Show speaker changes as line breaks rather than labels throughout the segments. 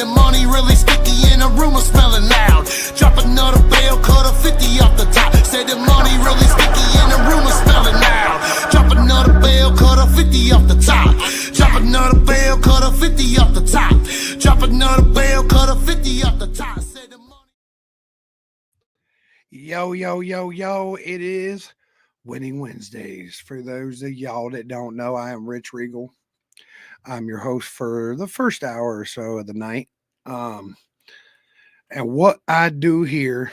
the money really sticky and the rumor smelling loud. Drop another bell, cut a 50 off the top. Said the money really sticky and the rumor smelling loud. Drop another bell, cut a 50 off the top. Drop another bell, cut a 50 off the top. Drop another bell, cut a 50 off the top. Said the money.
Yo, yo, yo, yo, it is Winning Wednesdays. For those of y'all that don't know, I am Rich Regal. I'm your host for the first hour or so of the night. And what I do here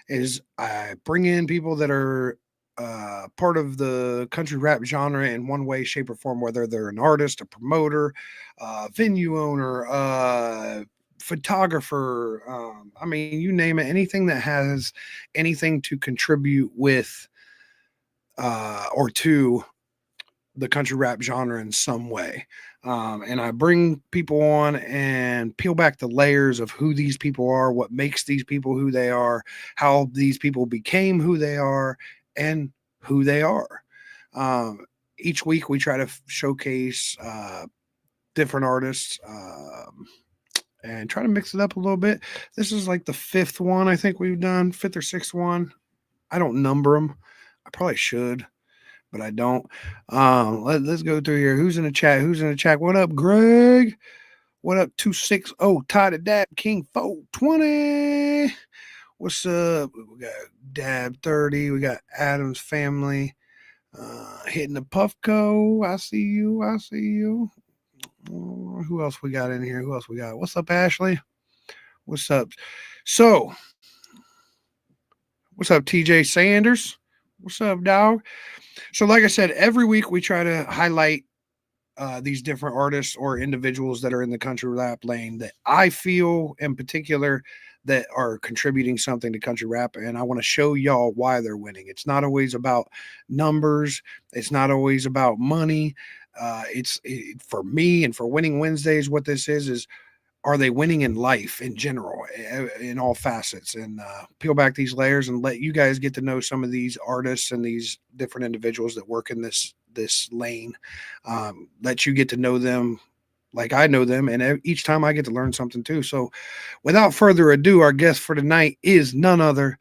is I bring in people that are part of the country rap genre in one way, shape, or form, whether they're an artist, a promoter, venue owner, photographer. I mean, you name it, anything that has anything to contribute with or to the country rap genre in some way. And I bring people on and peel back the layers of who these people are, what makes these people who they are, how these people became who they are, and who they are. Each week we try to showcase different artists and try to mix it up a little bit. This is like the fifth one I think we've done, fifth or sixth one. I don't number them. I probably should, but I don't. Let's go through here. Who's in the chat? What up, Greg? What up, 260? Ty the Dab King 420. What's up? We got Dab 30. We got Adam's family. Hitting the Puffco. I see you. Who else we got in here? What's up, Ashley? What's up? So, what's up, TJ Sanders? What's up, dog? So, like I said, every week we try to highlight these different artists or individuals that are in the country rap lane that I feel in particular that are contributing something to country rap, and I want to show y'all why they're winning. It's not always about numbers. It's not always about money. For me and for Winning Wednesdays, what this is are they winning in life in general, in all facets, and peel back these layers and let you guys get to know some of these artists and these different individuals that work in this lane. Let you get to know them like I know them, and each time I get to learn something too. So without further ado, our guest for tonight is none other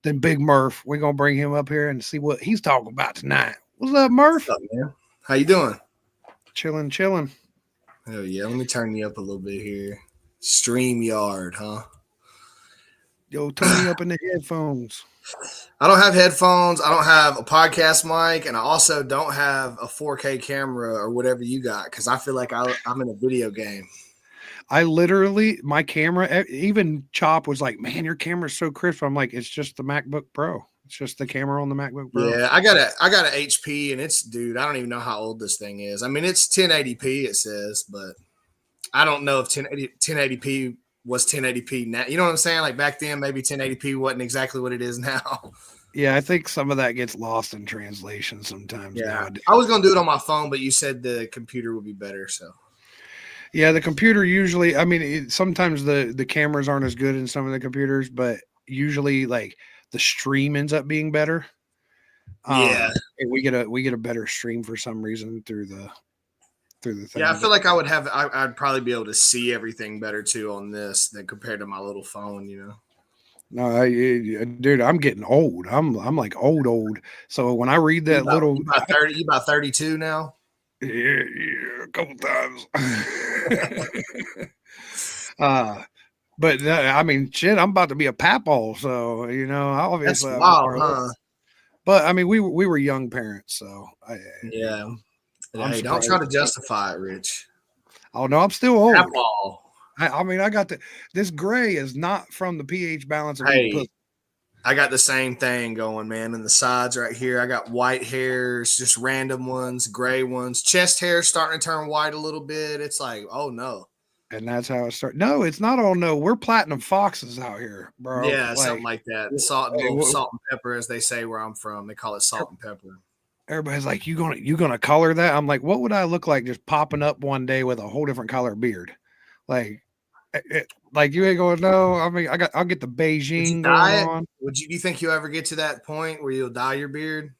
than Big Murph. We're going to bring him up here and see what he's talking about tonight. What's up, Murph?
What's up, man? How you doing?
Chilling.
Oh, yeah. Let me turn you up a little bit here. StreamYard, huh?
Yo, turn me up in the headphones.
I don't have headphones. I don't have a podcast mic, and I also don't have a 4K camera or whatever you got because I feel like I'm in a video game.
I literally, my camera, even Chop was like, man, your camera's so crisp. I'm like, it's just the MacBook Pro. It's just the camera on the MacBook Pro.
Yeah, I got an HP, and dude, I don't even know how old this thing is. I mean, it's 1080p, it says, but I don't know if 1080p was 1080p now. You know what I'm saying? Like back then, maybe 1080p wasn't exactly what it is now.
Yeah, I think some of that gets lost in translation sometimes.
Yeah,
nowadays.
I was going to do it on my phone, but you said the computer would be better, so.
Yeah, the computer usually, I mean, sometimes the cameras aren't as good in some of the computers, but usually like the stream ends up being better.
Yeah.
And we get a better stream for some reason through the thing.
Yeah, I feel like I'd probably be able to see everything better too on this than compared to my little phone, you know.
No, dude, I'm getting old. I'm like old. So when I read that
you about 32 now?
Yeah, a couple times. But I mean, shit, I'm about to be a papal, so you know, obviously.
That's wild, huh?
But I mean, we were young parents, so
yeah. Hey, don't try to justify it, Rich.
Oh no, I'm still old.
Papal.
I mean, I got this gray is not from the pH balance of
I got the same thing going, man. In the sides right here, I got white hairs, just random ones, gray ones, chest hair starting to turn white a little bit. It's like, oh no.
And that's how it started. No, it's not all no. We're platinum foxes out here, bro.
Yeah, like, something like that. Salt and pepper, as they say where I'm from. They call it salt and pepper.
Everybody's like, you gonna color that? I'm like, what would I look like just popping up one day with a whole different color beard? Like you ain't going, no. I mean, I'll get the Beijing going on.
Do you think you'll ever get to that point where you'll dye your beard?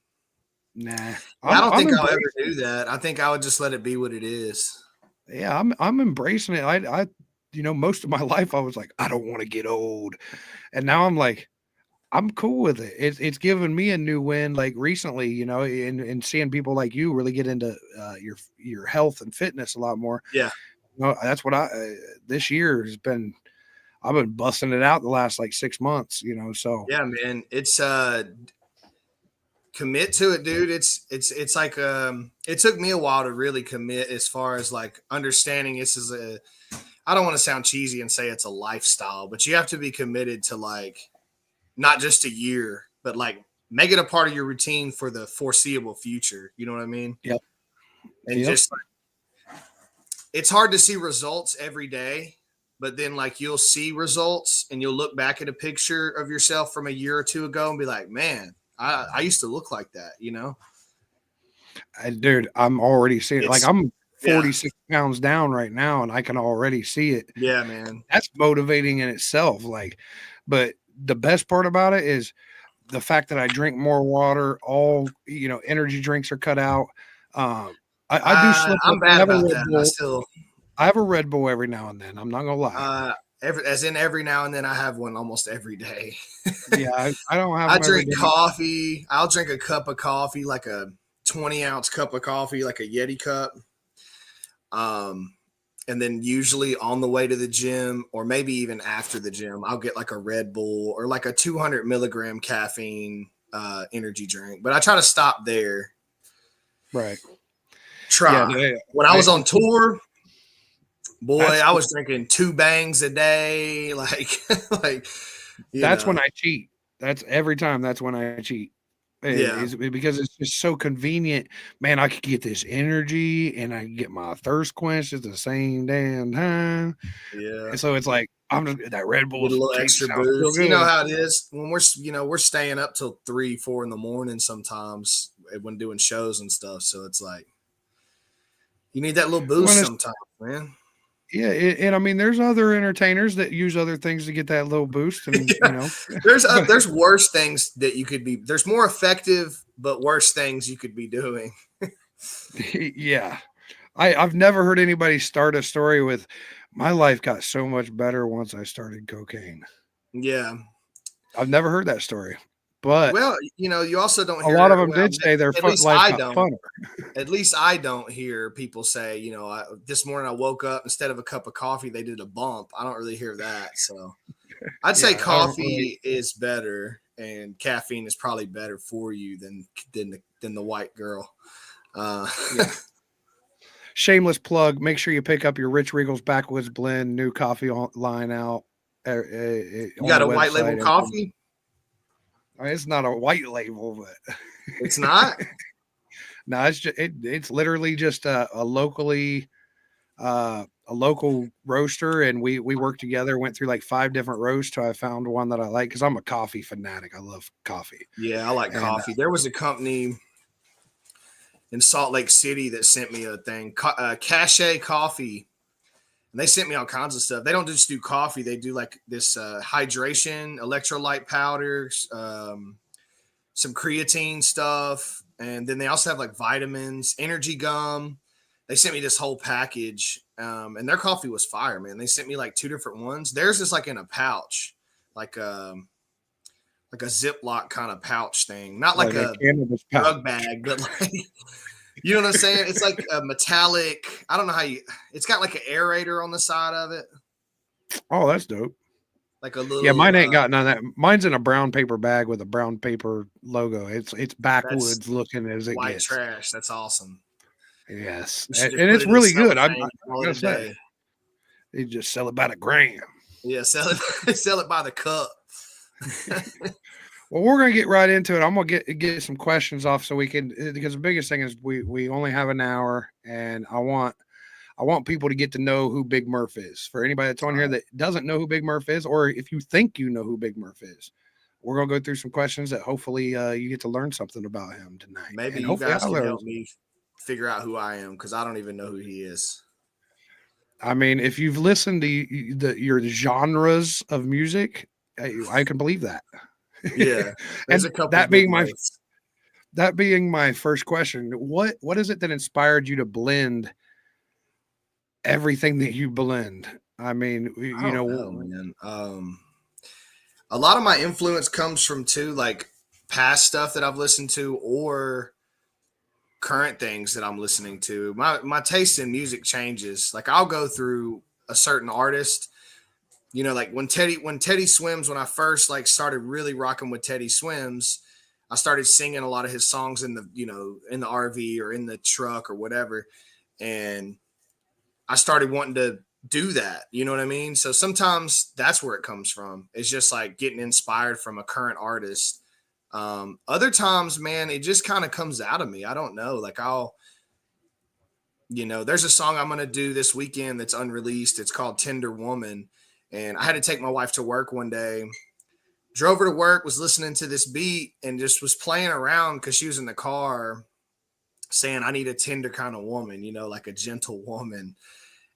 Nah,
I don't think I'll ever do that. I think I would just let it be what it is.
Yeah, I'm embracing it. most of my life I was like, I don't want to get old. And now I'm like, I'm cool with it. It's given me a new win, like recently, and seeing people like you really get into your health and fitness a lot more.
Yeah.
That's what this year has been. I've been busting it out the last like 6 months, so.
Yeah, man. It's commit to it, dude. It's like it took me a while to really commit as far as like understanding this is I don't want to sound cheesy and say it's a lifestyle, but you have to be committed to like not just a year, but like make it a part of your routine for the foreseeable future. You know what I mean?
Yep.
And just it's hard to see results every day, but then like you'll see results and you'll look back at a picture of yourself from a year or two ago and be like, man, I used to look like that,
Dude, I'm already seeing it. Like I'm 46
yeah.
pounds down right now and I can already see it.
Yeah, man.
That's motivating in itself. Like, but the best part about it is the fact that I drink more water. All energy drinks are cut out. I do slip.
I'm bad about that.
I have a Red Bull every now and then. I'm not gonna lie.
Every now and then I have one almost every day.
Yeah, I don't have.
I drink coffee. I'll drink a cup of coffee, like a 20-ounce cup of coffee, like a Yeti cup. And then usually on the way to the gym, or maybe even after the gym, I'll get like a Red Bull or like a 200 milligram caffeine energy drink. But I try to stop there.
Right.
When I was on tour, boy, I was drinking 2 bangs a day.
That's when I cheat. That's every time. That's when I cheat. Because it's just so convenient. Man, I could get this energy and I can get my thirst quenched at the same damn time.
Yeah.
And so it's like I'm just that Red Bull,
a little extra boost. You know how it is when we're staying up till 3-4 in the morning sometimes when doing shows and stuff. So it's like you need that little boost sometimes, man.
Yeah, and I mean, there's other entertainers that use other things to get that little boost, and
there's worse things that you could be. There's more effective, but worse things you could be doing.
Yeah, I've never heard anybody start a story with, "My life got so much better once I started cocaine."
Yeah,
I've never heard that story. But
you also don't hear
a lot of them did say their life got funner.
At least I don't hear people say, this morning I woke up, instead of a cup of coffee, they did a bump. I don't really hear that. So I'd say coffee is better and caffeine is probably better for you than the white girl.
Shameless plug. Make sure you pick up your Rich Regal's Backwoods Blend, new coffee line out.
You got a white label coffee?
It's not a white label, but
it's not.
No, it's just it's literally just a local roaster, and we worked together. Went through like 5 different roasts till I found one that I like because I'm a coffee fanatic. I love coffee.
Yeah, I like coffee. There was a company in Salt Lake City that sent me a thing, Cache Coffee. And they sent me all kinds of stuff. They don't just do coffee. They do like this hydration, electrolyte powders, some creatine stuff. And then they also have like vitamins, energy gum. They sent me this whole package. And their coffee was fire, man. They sent me like 2 different ones. Theirs is like in a pouch, like a Ziploc kind of pouch thing. Not like a drug bag, but like... You know what I'm saying? It's like a metallic. I don't know how it's got like an aerator on the side of it.
Oh, that's dope.
Like a little.
Yeah, mine ain't got none of that. Mine's in a brown paper bag with a brown paper logo. It's backwoods looking as it
white
gets.
Trash. That's awesome.
Yes, and it's really good. I'm gonna say. They just sell it by the gram.
Yeah, sell it by the cup.
Well, we're gonna get right into it. I'm gonna get some questions off so we can, because the biggest thing is we only have an hour, and I want people to get to know who Big Murph is. For anybody that's on here that doesn't know who Big Murph is, or if you think you know who Big Murph is, we're gonna go through some questions that hopefully you get to learn something about him tonight.
Maybe you guys can help me figure out who I am, because I don't even know who he is.
I mean, if you've listened to your genres of music, I can believe that.
Yeah,
and a couple that being my first question, what is it that inspired you to blend everything that you blend? I mean,
I
you
don't know,
know,
man. A lot of my influence comes from too, like past stuff that I've listened to or current things that I'm listening to. My taste in music changes. Like I'll go through a certain artist, like when Teddy Swims, when I first like started really rocking with Teddy Swims, I started singing a lot of his songs in the RV or in the truck or whatever. And I started wanting to do that. You know what I mean? So sometimes that's where it comes from. It's just like getting inspired from a current artist. Other times, man, it just kind of comes out of me. I don't know. Like there's a song I'm going to do this weekend that's unreleased. It's called Tender Woman. And I had to take my wife to work one day, drove her to work, was listening to this beat and just was playing around because she was in the car saying, I need a tender kind of woman, like a gentle woman.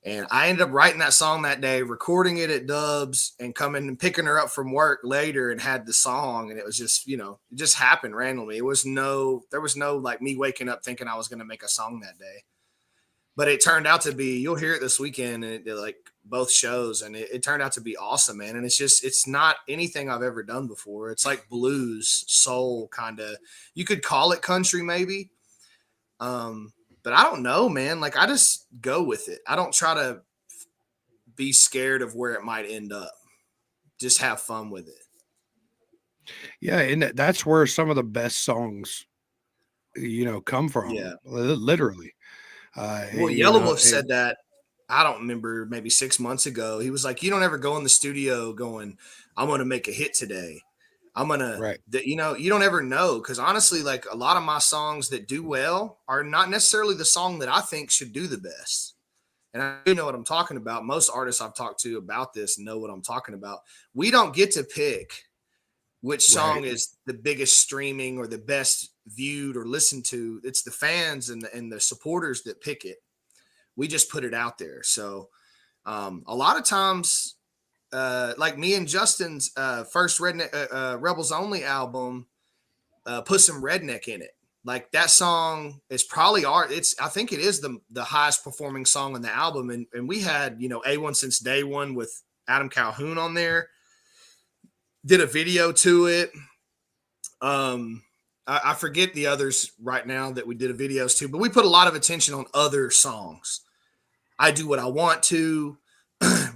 And I ended up writing that song that day, recording it at Dubs and coming and picking her up from work later and had the song. And it was just, it just happened randomly. There was no like me waking up thinking I was going to make a song that day. But it turned out to be, you'll hear it this weekend and like both shows. And it turned out to be awesome, man. And it's not anything I've ever done before. It's like blues, soul kind of, you could call it country maybe. But I don't know, man. Like I just go with it. I don't try to be scared of where it might end up. Just have fun with it.
yeah, and that's where some of the best songs, come from.
Yeah.
Literally.
Well, Yellowwolf said that. I don't remember, maybe 6 months ago. He was like, "You don't ever go in the studio going, I'm going to make a hit today. I'm going to,
right.
you don't ever know." Because honestly, like a lot of my songs that do well are not necessarily the song that I think should do the best. And I do know what I'm talking about. Most artists I've talked to about this know what I'm talking about. We don't get to pick which song is the biggest streaming or the best viewed or listened to. It's the fans and the supporters that pick it. We just put it out there. So a lot of times, like me and Justin's first Rebels Only album put some redneck in it. Like that song is probably I think it is the highest performing song on the album. And we had, A1 Since Day One with Adam Calhoun on there, did a video to it. I forget the others right now that we did a videos to, but we put a lot of attention on other songs. I Do What I Want To,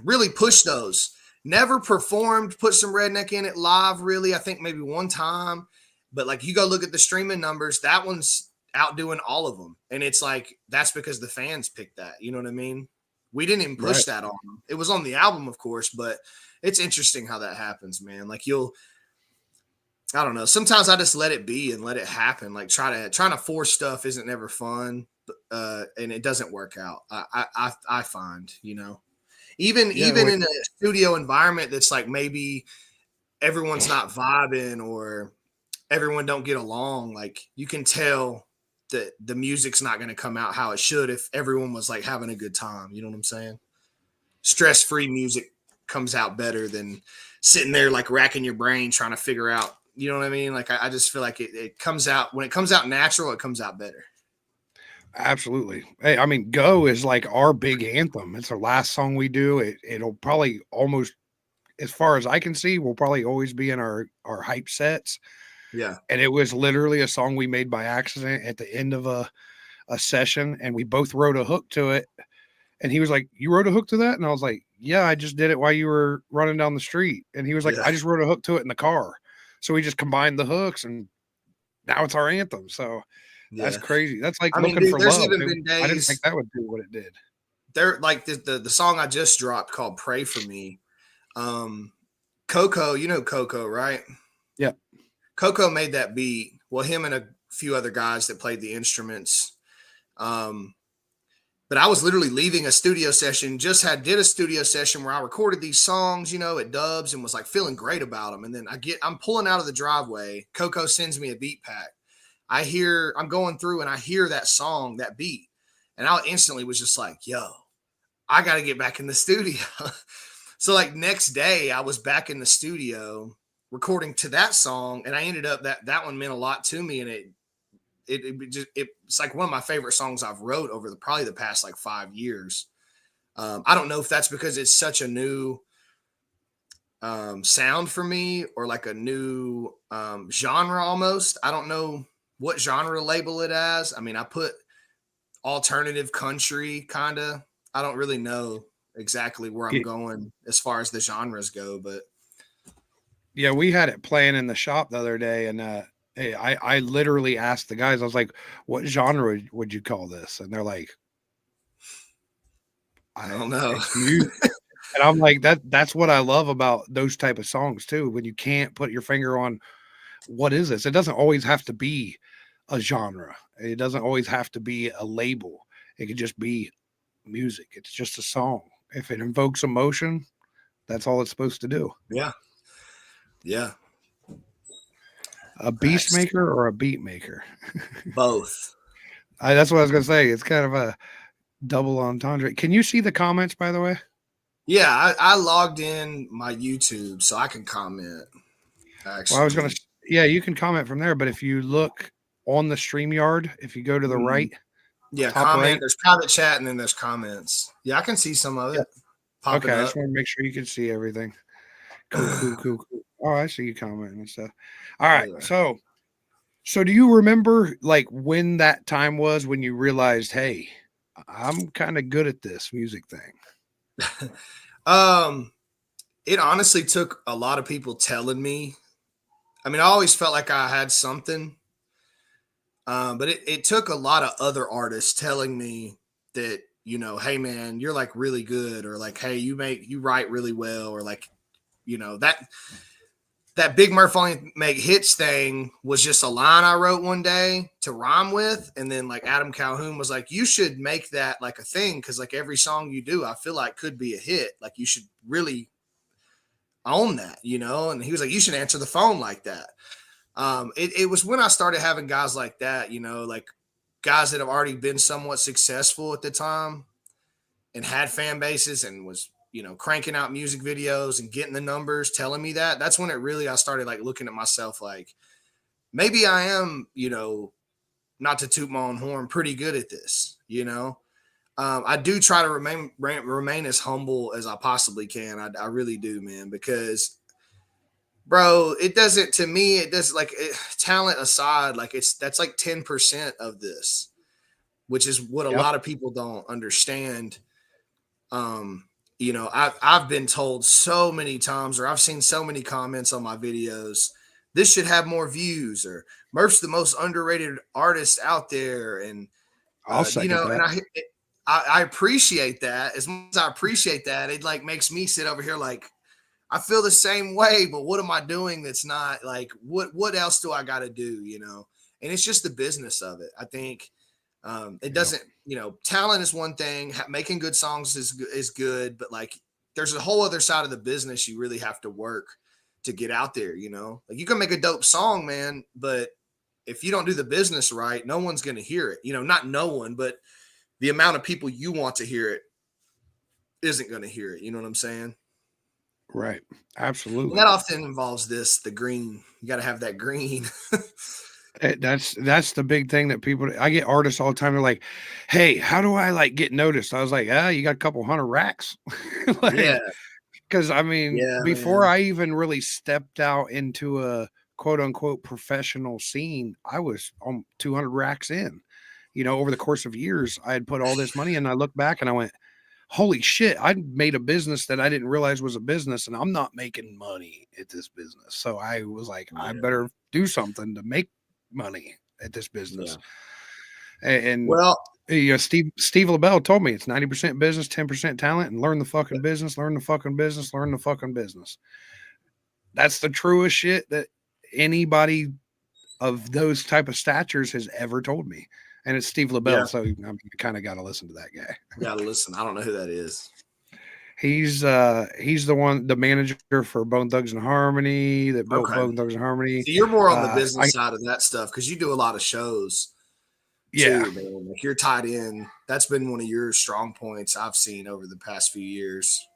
really push those. Never performed, put some redneck in it live, really. I think maybe one time. But like you go look at the streaming numbers, that one's outdoing all of them. And it's like, that's because the fans picked that. You know what I mean? We didn't even push that on them. It was on the album, of course, but it's interesting how that happens, man. Like I don't know. Sometimes I just let it be and let it happen. Like trying to force stuff isn't never fun, and it doesn't work out. I find, even in a studio environment that's like maybe everyone's not vibing or everyone don't get along. Like you can tell that the music's not going to come out how it should if everyone was like having a good time. You know what I'm saying? Stress-free music comes out better than sitting there like racking your brain trying to figure out. You know what I mean? Like I just feel like it comes out when it comes out natural, it comes out better.
Absolutely. Hey, I mean, Go is like our big anthem. It's the last song we do. It'll probably almost, as far as I can see, will probably always be in our hype sets.
Yeah.
And it was literally a song we made by accident at the end of a session, and we both wrote a hook to it. And he was like, "You wrote a hook to that?" And I was like, "Yeah, I just did it while you were running down the street." And he was like, "I just wrote a hook to it in the car." So we just combined the hooks, and now it's our anthem. So that's crazy. That's like Looking for Love.
Even been days,
I didn't think that would do what it did.
They're like the song I just dropped called "Pray for Me." Coco, you know Coco, right?
Yeah.
Coco made that beat. Well, him and a few other guys that played the instruments. But I was literally leaving a studio session, did a studio session where I recorded these songs, at Dubs and was like feeling great about them. And then I'm pulling out of the driveway. Coco sends me a beat pack. I'm going through and I hear that song, that beat. And I instantly was just like, yo, I got to get back in the studio. So like next day I was back in the studio recording to that song. And I ended up that one meant a lot to me. And it's like one of my favorite songs I've wrote over probably the past like 5 years. I don't know if that's because it's such a new sound for me, or like a new genre almost. I don't know what genre label it as. I mean, I put alternative country kind of. I don't really know exactly where I'm going as far as the genres go, but
Yeah, we had it playing in the shop the other day, and hey, I literally asked the guys, I was like, "What genre would you call this?" And they're like,
I don't know.
It's music." And I'm like, that's what I love about those type of songs too. When you can't put your finger on what is this. It doesn't always have to be a genre. It doesn't always have to be a label. It could just be music. It's just a song. If it invokes emotion, that's all it's supposed to do.
Yeah. Yeah.
A beast
Facts.
maker or a beat maker.
Both.
That's what I was gonna say. It's kind of a double entendre. Can you see the comments, by the way?
Yeah, I logged in my YouTube so I can comment. Actually,
Well, I was gonna. Yeah, you can comment from there, but if you look on the StreamYard, if you go to the right,
yeah,
top
comment.
right.
There's private chat and then there's comments. Yeah, I can see some of it popping
Okay, I
up.
just want to make sure you can see everything. Cool. Oh, I see you commenting and stuff. All right, so do you remember like when that time was when you realized, hey, I'm kind of good at this music thing?
It honestly took a lot of people telling me. I mean, I always felt like I had something, but it took a lot of other artists telling me that, hey man, you're like really good, or like, hey, you write really well, or like, that Big Murph only make hits thing was just a line I wrote one day to rhyme with. And then like Adam Calhoun was like, you should make that like a thing. Cause like every song you do, I feel like could be a hit. Like you should really own that, And he was like, you should answer the phone like that. It was when I started having guys like that, like guys that have already been somewhat successful at the time and had fan bases and was, cranking out music videos and getting the numbers, telling me that. That's when I started like looking at myself like, maybe I am, not to toot my own horn, pretty good at this, I do try to remain as humble as I possibly can. I really do, man, because bro, it doesn't, to me, it does like talent aside, like that's like 10% of this, which is what a
Yep.
lot of people don't understand. I've been told so many times, or I've seen so many comments on my videos, this should have more views, or Murph's the most underrated artist out there. And,
I'll second that.
And I appreciate that. As much as I appreciate that, it like makes me sit over here like, I feel the same way, but what am I doing that's not like, what else do I got to do, And it's just the business of it. I think it doesn't, talent is one thing, making good songs is good, but like there's a whole other side of the business you really have to work to get out there, Like you can make a dope song, man, but if you don't do the business right, no one's going to hear it, not no one, but the amount of people you want to hear it isn't going to hear it. You know what I'm saying?
Right. Absolutely.
And that often involves the green. You got to have that green.
That's the big thing that people, I get artists all the time. They're like, hey, how do I like get noticed? I was like, you got a couple hundred racks.
Yeah.
Because I mean, before
man.
I even really stepped out into a quote unquote professional scene, I was on 200 racks in. Over the course of years, I had put all this money in. And I look back and I went, holy shit, I made a business that I didn't realize was a business, and I'm not making money at this business. So I was like, I better do something to make money at this business. And
well,
Steve LaBelle told me it's 90% business, 10% talent, and learn the fucking business, learn the fucking business, learn the fucking business. That's the truest shit that anybody of those type of statures has ever told me. And it's Steve LaBelle, so I'm kind of got to listen to that guy.
Got to listen. I don't know who that is.
He's the manager for Bone Thugs and Harmony that built Bone Thugs and Harmony.
So you're more on the business side of that stuff because you do a lot of shows.
Yeah,
too, man. Like you're tied in. That's been one of your strong points I've seen over the past few years.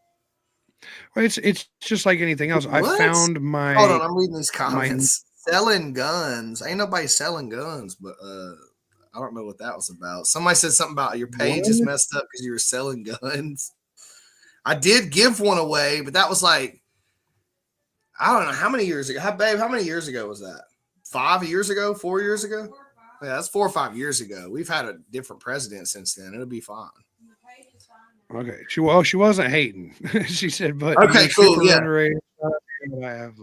Well, it's just like anything else.
What?
I found my.
Hold on, I'm reading these comments. Selling guns. Ain't nobody selling guns, but I don't know what that was about. Somebody said something about your page is messed up because you were selling guns. I did give one away, but that was like, I don't know how many years ago. How many years ago was that? 5 years ago? 4 years ago? Yeah, that's 4 or 5 years ago. We've had a different president since then. It'll be fine.
Okay. She wasn't hating. She said, but
Okay,
you're
cool.
super
Yeah.
underrated. I have.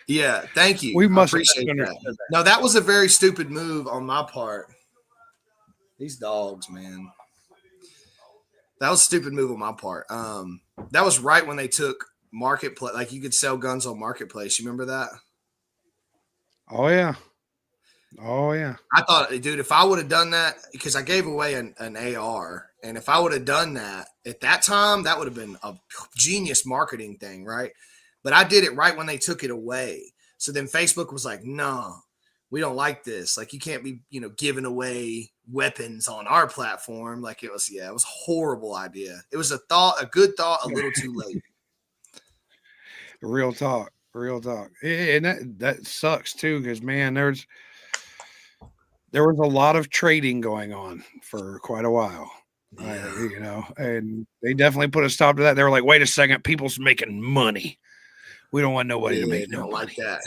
Yeah. Thank you.
We
I
must have
appreciate that.
misunderstood that.
No, that was a very stupid move on my part. These dogs, man. That was a stupid move on my part. That was right when they took Marketplace. Like you could sell guns on Marketplace. You remember that?
Oh yeah. Oh yeah.
I thought, dude, if I would have done that, because I gave away an AR, and if I would have done that at that time, that would have been a genius marketing thing, right? But I did it right when they took it away. So then Facebook was like, no, we don't like this. Like you can't be, giving away weapons on our platform. Like it was a horrible idea. It was a good thought, a little too late.
Real talk. And that sucks too, because man, there was a lot of trading going on for quite a while.
Yeah.
And they definitely put a stop to that. They were like, wait a second, people's making money. We don't want nobody to make no money.
Like that.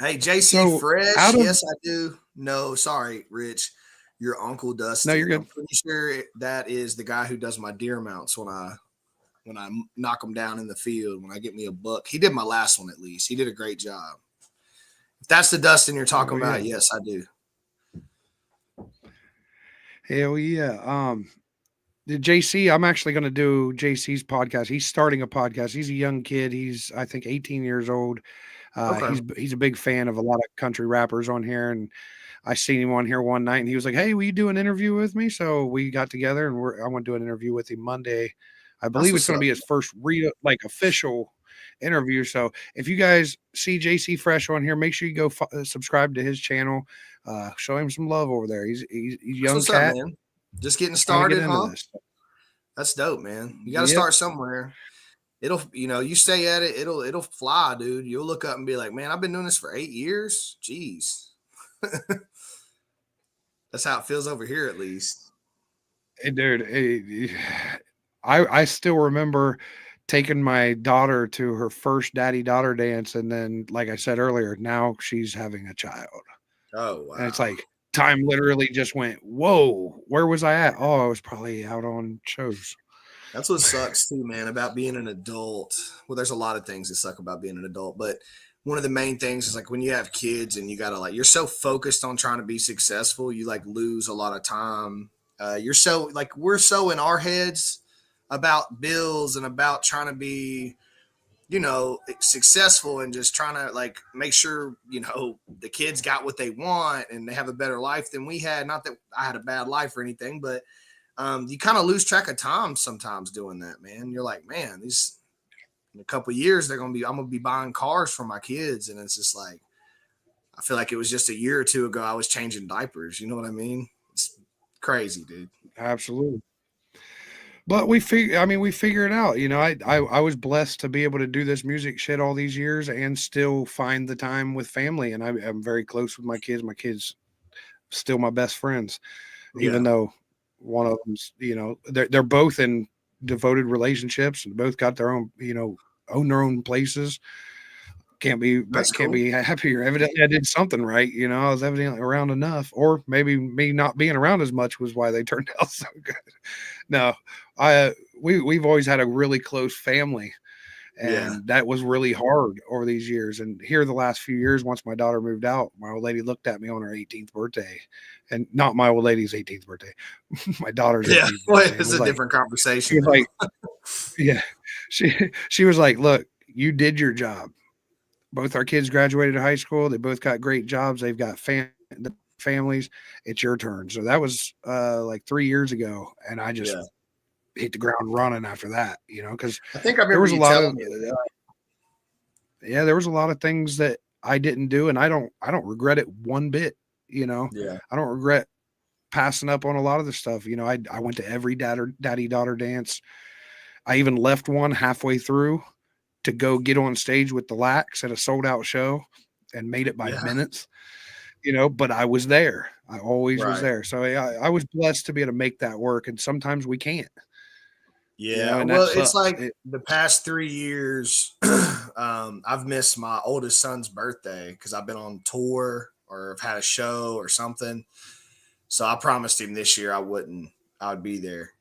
Hey, JC Fresh. Yes, I do. No, sorry, Rich. Your Uncle Dustin.
No, you're good.
I'm pretty sure that is the guy who does my deer mounts when I knock them down in the field, when I get me a buck. He did my last one at least. He did a great job. If that's the Dustin you're talking about, yes, I do.
Hell yeah. The JC, I'm actually going to do JC's podcast. He's starting a podcast. He's a young kid. He's, I think, 18 years old. Okay. He's a big fan of a lot of country rappers on here, and I seen him on here one night, and he was like, "Hey, will you do an interview with me?" So we got together, and I want to do an interview with him Monday. I believe it's going to be his first official interview. So if you guys see JC Fresh on here, make sure you go subscribe to his channel. Show him some love over there. He's young cat.
Up, man? Just getting started, huh? That's dope, man. You got to start somewhere. It'll, you stay at it, it'll fly, dude. You'll look up and be like, man, I've been doing this for 8 years. Jeez. That's how it feels over here, at least.
Hey, dude, I still remember taking my daughter to her first daddy-daughter dance, and then, like I said earlier, now she's having a child.
Oh, wow.
And it's like time literally just went, whoa, where was I at? Oh, I was probably out on shows.
That's what sucks too, man, about being an adult. Well, there's a lot of things that suck about being an adult, but one of the main things is like when you have kids and you gotta you're so focused on trying to be successful, you lose a lot of time. You're so we're so in our heads about bills and about trying to be, successful and just trying to make sure, the kids got what they want and they have a better life than we had. Not that I had a bad life or anything, but you kind of lose track of time sometimes doing that, man. You're like, man, these in a couple of years, I'm going to be buying cars for my kids. And it's just like, I feel like it was just a year or two ago, I was changing diapers. You know what I mean? It's crazy, dude.
Absolutely. But we figure it out. I was blessed to be able to do this music shit all these years and still find the time with family. And I'm very close with my kids. My kids still my best friends, even though one of them's, they're both in devoted relationships and both got their own, own their own places. Can't be happier. Evidently I did something right. I was evidently around enough, or maybe me not being around as much was why they turned out so good. No, we've always had a really close family, and that was really hard over these years. And here the last few years, once my daughter moved out, my old lady looked at me on her 18th birthday, and not my old lady's 18th birthday, my daughter's 18th birthday.
It's a different conversation.
She was like, yeah, she was like, look, you did your job. Both our kids graduated high school. They both got great jobs. They've got families. It's your turn. So that was 3 years ago, and I just hit the ground running after that. Because
I think there was a lot of
there was a lot of things that I didn't do, and I don't regret it one bit. I don't regret passing up on a lot of the stuff. I went to every daddy-daughter dance. I even left one halfway through to go get on stage with the Lax at a sold-out show and made it by minutes, but I was there. I always was there. So I was blessed to be able to make that work, and sometimes we can't.
Yeah,
and that
well, it's
sucks.
like the past 3 years, I've missed my oldest son's birthday because I've been on tour or I've had a show or something. So I promised him this year I would be there.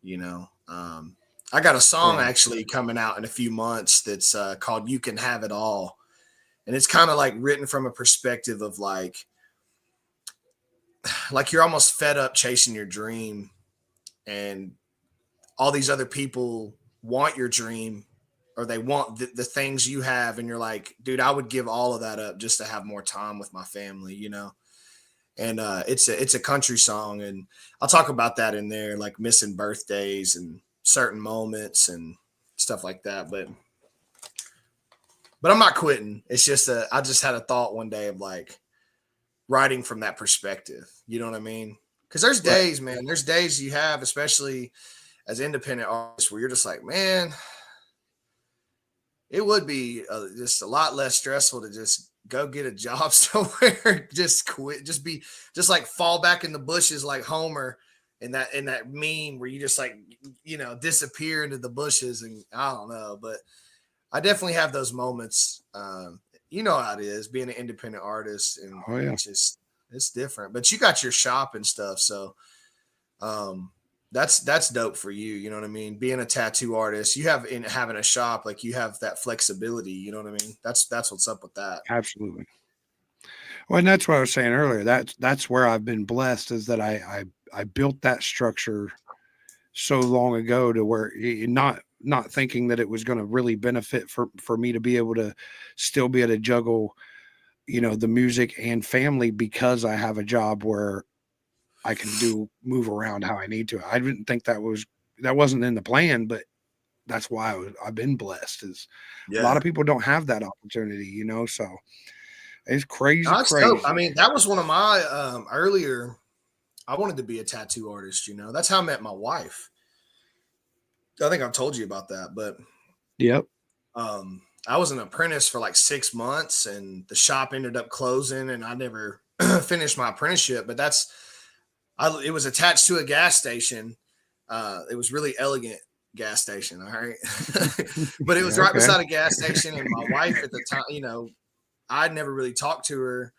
I got a song
Right.
actually coming out in a few months that's called "You Can Have It All," and it's kind of like written from a perspective of like you're almost fed up chasing your dream, and all these other people want your dream or they want the things you have, and you're like, dude, I would give all of that up just to have more time with my family. And it's a country song, and I'll talk about that in there, like missing birthdays and certain moments and stuff like that. But I'm not quitting. It's just I just had a thought one day of like writing from that perspective. You know what I mean? Because there's
Right.
days, man. There's days you have, especially as independent artists, where you're just like, man, it would be just a lot less stressful to just go get a job somewhere, just quit, just like fall back in the bushes like Homer in that meme where you just like disappear into the bushes, and I don't know, but I definitely have those moments. You know how it is being an independent artist, and
Oh yeah.
it's different. But you got your shop and stuff, so um, that's dope for you. You know what I mean? Being a tattoo artist, you have in having a shop, like you have that flexibility. You know what I mean? That's what's up with that.
Absolutely. Well, and that's what I was saying earlier. That's where I've been blessed, is that I built that structure so long ago to where not thinking that it was going to really benefit for me to be able to still be able to juggle, the music and family, because I have a job where I can move around how I need to. I didn't think that wasn't in the plan, but that's why I've been blessed. Is a lot
Yeah.
of people don't have that opportunity. So it's crazy,
No, it's dope. I
crazy.
mean, that was one of my earlier. I wanted to be a tattoo artist. That's how I met my wife. I think I've told you about that, but
Yep.
I was an apprentice for like 6 months, and the shop ended up closing, and I never finished my apprenticeship. But it was attached to a gas station. It was really elegant gas station, all right. But it was
Yeah.
right
Okay.
beside a gas station, and my wife at the time, I'd never really talked to her.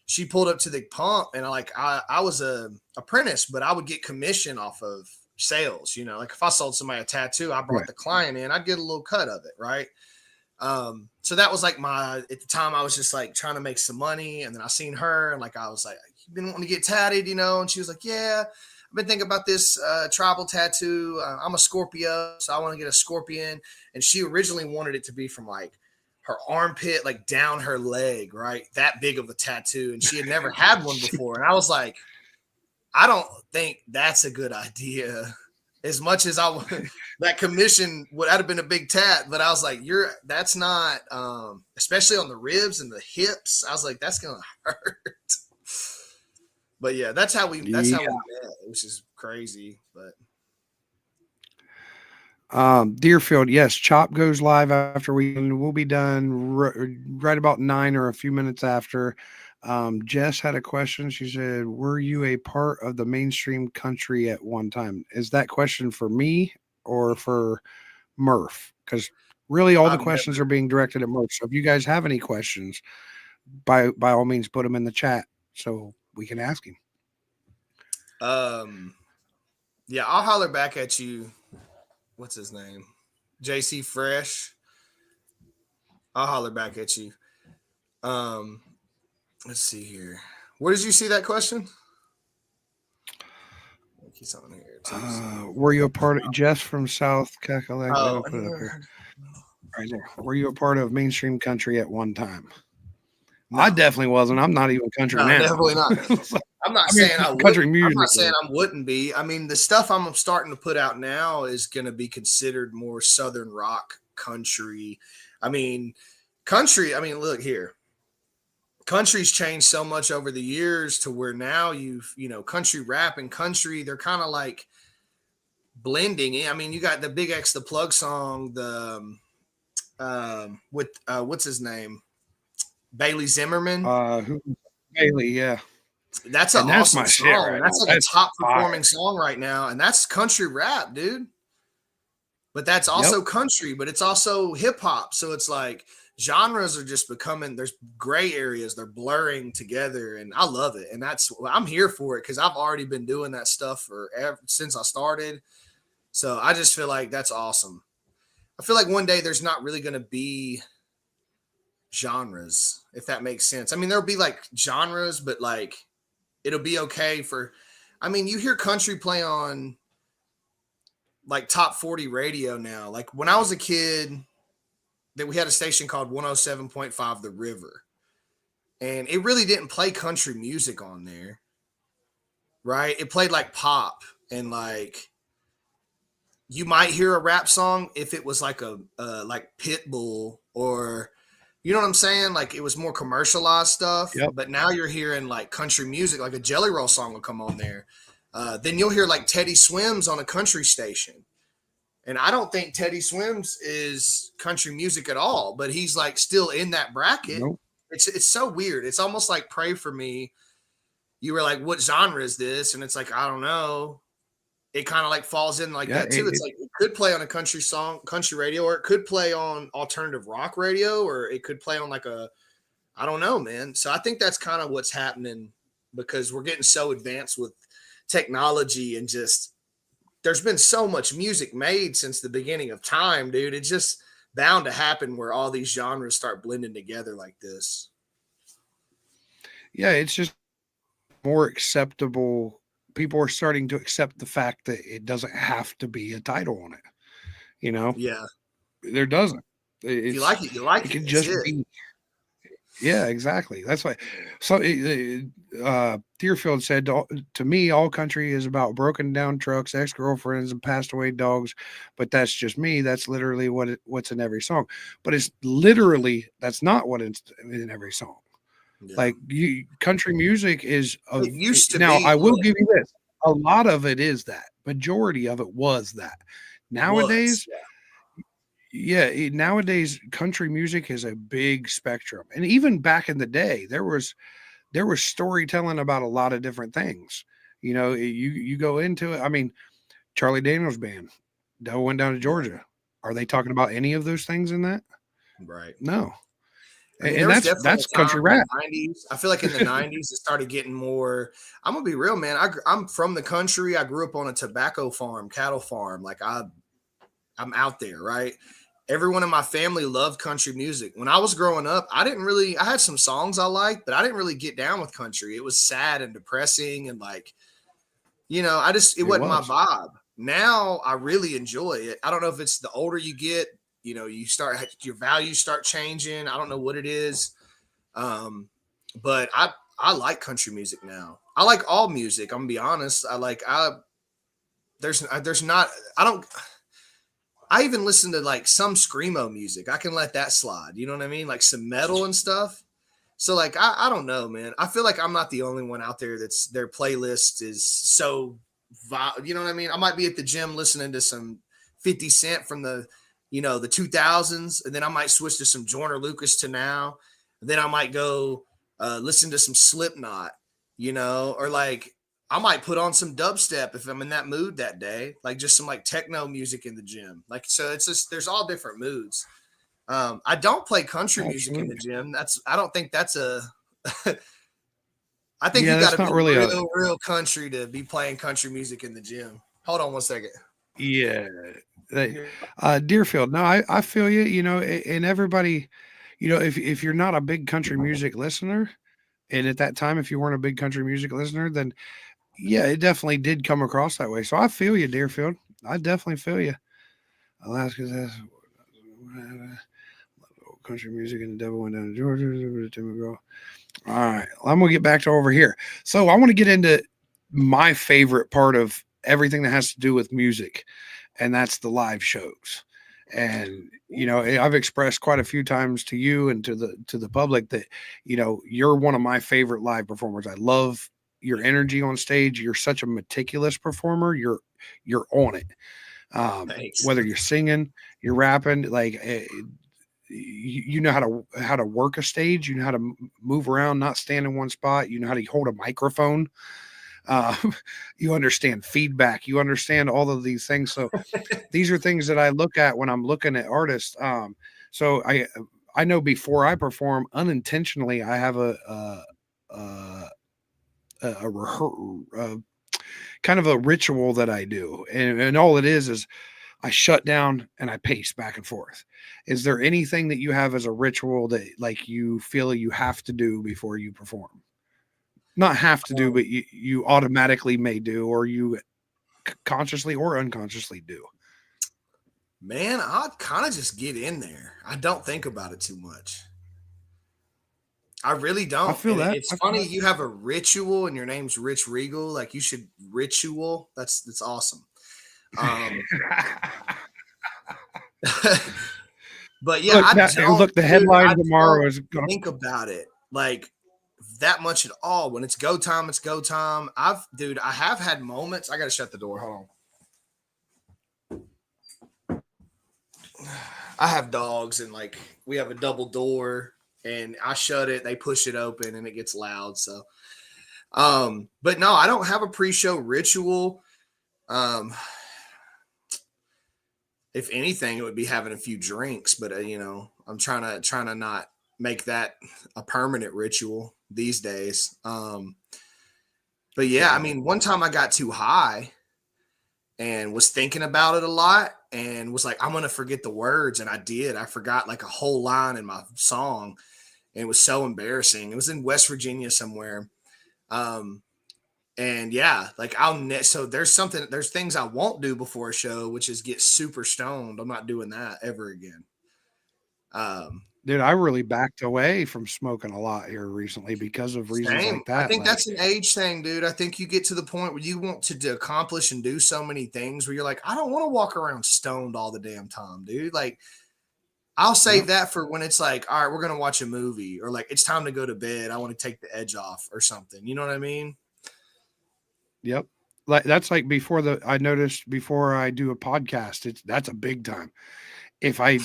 She pulled up to the pump, and I was a apprentice, but I would get commission off of sales. Like if I sold somebody a tattoo, I brought
Right.
the client in, I'd get a little cut of it, right? So that was like at the time I was just like trying to make some money, and then I seen her, and like I was like, "You've been wanting to get tatted, and she was like, "Yeah, I've been thinking about this tribal tattoo. I'm a Scorpio, so I want to get a scorpion." And she originally wanted it to be from like her armpit, like down her leg, right? That big of a tattoo. And she had never had one before. And I was like, I don't think that's a good idea. As much as that commission would have been a big tat, but I was like, that's not, especially on the ribs and the hips. I was like, that's going to hurt. But yeah, that's how we met, which is crazy. But
Deerfield, yes, Chop goes live after we'll be done right about 9 or a few minutes after. Jess had a question. She said, "Were you a part of the mainstream country at one time?" Is that question for me or for Murph? Because really, all the
I've
questions
never,
are being directed at Murph. So if you guys have any questions, by all means, put them in the chat so we can ask him.
yeah, I'll holler back at you. What's his name? JC Fresh. I'll holler back at you. Let's see here. Where did you see that question? He's on here too.
Were you a part of Jess from South Cackalack? Let me
Oh,
put it up here. Right there. Were you a part of mainstream country at one time?
no,
I definitely wasn't. I'm not even country now.
definitely not. I'm not saying I would.
country
I'm
music.
not saying I wouldn't be. I mean, the stuff I'm starting to put out now is going to be considered more Southern rock country. I mean, country. I mean, look here. Country's changed so much over the years to where now country rap and country, they're kind of like blending. I mean, you got the Big X the Plug song, the with what's his name? Bailey Zimmerman.
Bailey, yeah.
That's an awesome
my
song.
shit right
That's
now.
like
That's
a top
fire.
performing song right now, and that's country rap, dude. but that's
Yep.
also country, but it's also hip hop. So it's like genres are just becoming, there's gray areas, they're blurring together, and I love it. And I'm here for it because I've already been doing that stuff since I started. So I just feel like that's awesome. I feel like one day there's not really going to be genres, if that makes sense. I mean, there'll be like genres, but like it'll be okay for, I mean, you hear country play on like top 40 radio now. Like when I was a kid, that we had a station called 107.5 The River, and it really didn't play country music on there, right? It played like pop, and like you might hear a rap song if it was like a like Pitbull, or you know what I'm saying? Like it was more commercialized stuff.
Yep.
But now you're hearing like country music, like a Jelly Roll song will come on there. Then you'll hear like Teddy Swims on a country station. And I don't think Teddy Swims is country music at all, but he's like still in that bracket.
Nope.
It's so weird. It's almost like Pray For Me. You were like, what genre is this? And it's like, I don't know. It kind of like falls in like that too. It's like it could play on a country song, country radio, or it could play on alternative rock radio, or it could play on like I don't know, man. So I think that's kind of what's happening because we're getting so advanced with technology, and just there's been so much music made since the beginning of time, dude. It's just bound to happen where all these genres start blending together like this.
Yeah, it's just more acceptable. People are starting to accept the fact that it doesn't have to be a title on it. You know,
Yeah.
there doesn't.
If you like it, you like
It
it.
can just
That's it.
be. Yeah, exactly. That's why. So, Deerfield said to me, all country is about broken down trucks, ex girlfriends, and passed away dogs. But that's just me. That's literally what's in every song. But it's literally that's not what it's in every song.
Yeah.
Like country music is
It used to
now.
be,
I will
look.
give you this: a lot of it is that. Majority of it was that. Nowadays, nowadays country music is a big spectrum, and even back in the day, there was storytelling about a lot of different things. You know, you go into it. I mean, Charlie Daniels band, Devil Went Down to Georgia. Are they talking about any of those things in that?
Right.
No.
I mean,
And
there was definitely
that's
a time
country
in
rap.
the 90s. I feel like in the 90s, it started getting more. I'm going to be real, man. I'm from the country. I grew up on a tobacco farm, cattle farm. Like I'm out there, right? Everyone in my family loved country music. When I was growing up, I had some songs I liked, but I didn't really get down with country. It was sad and depressing. And like, you know, it wasn't my vibe. Now I really enjoy it. I don't know if it's the older you get, you know, your values start changing. I don't know what it is. But I like country music now. I like all music. I'm gonna be honest. I even listen to like some screamo music. I can let that slide. You know what I mean? Like some metal and stuff. So like, I don't know, man. I feel like I'm not the only one out there that's their playlist is so, you know what I mean? I might be at the gym listening to some 50 Cent from the 2000s. And then I might switch to some Joyner Lucas to now. And then I might go listen to some Slipknot, or like I might put on some dubstep if I'm in that mood that day, like just some like techno music in the gym. Like, so it's just, there's all different moods. I don't play country music in the gym. I don't think that's I think you got to be really real country to be playing country music in the gym. Hold on one second.
Yeah. Deerfield. No, I feel you, and everybody, if you're not a big country music listener, and at that time, if you weren't a big country music listener, then yeah, it definitely did come across that way. So I feel you, Deerfield. I definitely feel you. Alaska says country music and the devil went down to Georgia. Tim McGraw. All right, I'm gonna get back to over here. So I want to get into my favorite part of everything that has to do with music, and that's the live shows. And I've expressed quite a few times to you and to the public that you're one of my favorite live performers. I love your energy on stage. You're such a meticulous performer. You're on it. Whether you're singing, you're rapping, like you know how to work a stage. You know how to move around, not stand in one spot. You know how to hold a microphone. Uh, you understand feedback. You understand all of these things. So these are things that I look at when I'm looking at artists. So I know before I perform, unintentionally, I have a, kind of a ritual that I do, and all it is I shut down and I pace back and forth. Is there anything that you have as a ritual that like you feel you have to do before you perform? Not have to do,
Um,
but you automatically may do, or you consciously or unconsciously do.
Man, I'll kind of just get in there. I don't think about it too much. I really
I
don't.
feel
And
that.
it's funny you have a ritual and your name's Rich Regal. Like you should ritual. That's awesome. Um, but yeah,
Look,
I
that
don't,
look. The
dude.
headline
I
tomorrow
don't
is gonna.
think about it like that much at all. When it's go time, it's go time. Dude, I have had moments. I gotta shut the door. Hold on. I have dogs and like we have a double door and I shut it, they push it open and it gets loud. So but no, I don't have a pre-show ritual. Um if anything, it would be having a few drinks, but I'm trying to not make that a permanent ritual these days. But yeah, I
Yeah.
mean, one time I got too high and was thinking about it a lot and was like, I'm gonna forget the words, and I did. I forgot like a whole line in my song, and it was so embarrassing. It was in West Virginia somewhere. Um, and yeah, like so there's things I won't do before a show, which is get super stoned. I'm not doing that ever again. Um,
Dude, I really backed away from smoking a lot here recently because of reasons
Same.
like
I
that.
think
Like,
that's an age thing, dude. I think you get to the point where you want to accomplish and do so many things where you're like, I don't want to walk around stoned all the damn time, dude. Like, I'll
yep,
save that for when it's like, all right, we're gonna watch a movie, or like it's time to go to bed. I want to take the edge off or something. You know what I mean?
yep. Like that's like before I noticed before I do a podcast, that's a big time. If I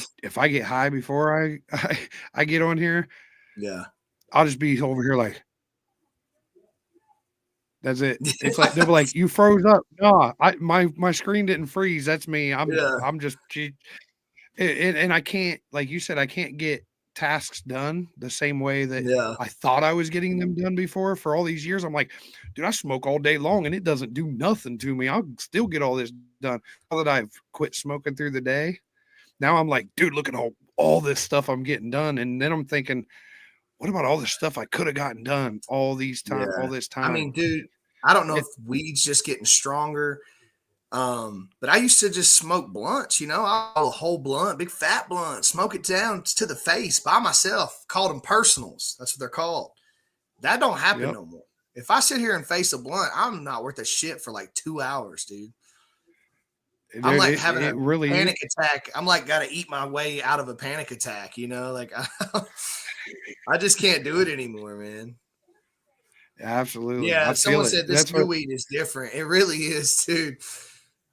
get high before I get on here,
Yeah.
I'll just be over here like that's it. It's like they'll be like, "You froze up." No, my screen didn't freeze. That's me.
Yeah.
I'm just and I can't, like you said, I can't get tasks done the same way that
Yeah.
I thought I was getting them done before for all these years. I'm like, dude, I smoke all day long and it doesn't do nothing to me. I'll still get all this done. Now that I've quit smoking through the day, now I'm like, dude, look at all this stuff I'm getting done. And then I'm thinking, what about all the stuff I could have gotten done all
Yeah.
this
I
time?
mean, dude, I don't know if
It,
weed's just getting stronger. But I used to just smoke blunts, I a whole blunt, big fat blunt, smoke it down to the face by myself, called them personals. That's what they're called. That don't happen
yep.
no more. If I sit here and face a blunt, I'm not worth a shit for like 2 hours, dude. I'm
Dude,
like having a
it really is.
panic attack. I'm like got to eat my way out of a panic attack, like I just can't do it anymore, man.
Absolutely.
Yeah,
I feel
someone
it.
said this
That's
new
what,
weed is different. It really is, dude.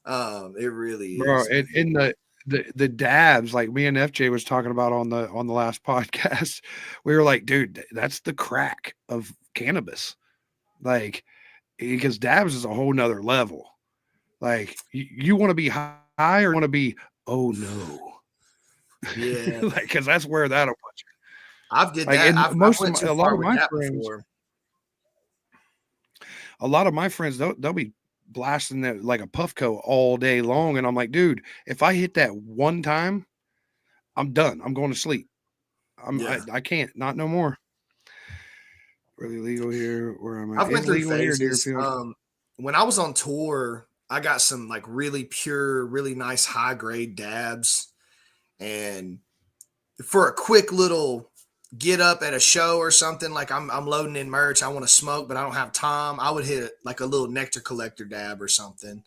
It really
bro,
is, man.
in the dabs, like me and FJ was talking about on the last podcast, we were like, dude, that's the crack of cannabis. Like, because dabs is a whole nother level. Like, you want to be high or want to be, oh no,
Yeah.
like, because that's where that'll put you.
I've did
Like,
that.
and
I've went too
a lot
far
of
with
my
that
friends,
before.
they'll be blasting that like a Puffco all day long, and I'm like, dude, if I hit that one time, I'm done. I'm going to sleep.
Yeah.
I can't, not no more. Really legal here where I'm at.
I've went
It's
through
legal here,
phases.
Deerfield.
When I was on tour, I got some like really pure, really nice high grade dabs. And for a quick little get up at a show or something, like I'm loading in merch, I want to smoke, but I don't have time, I would hit like a little nectar collector dab or something.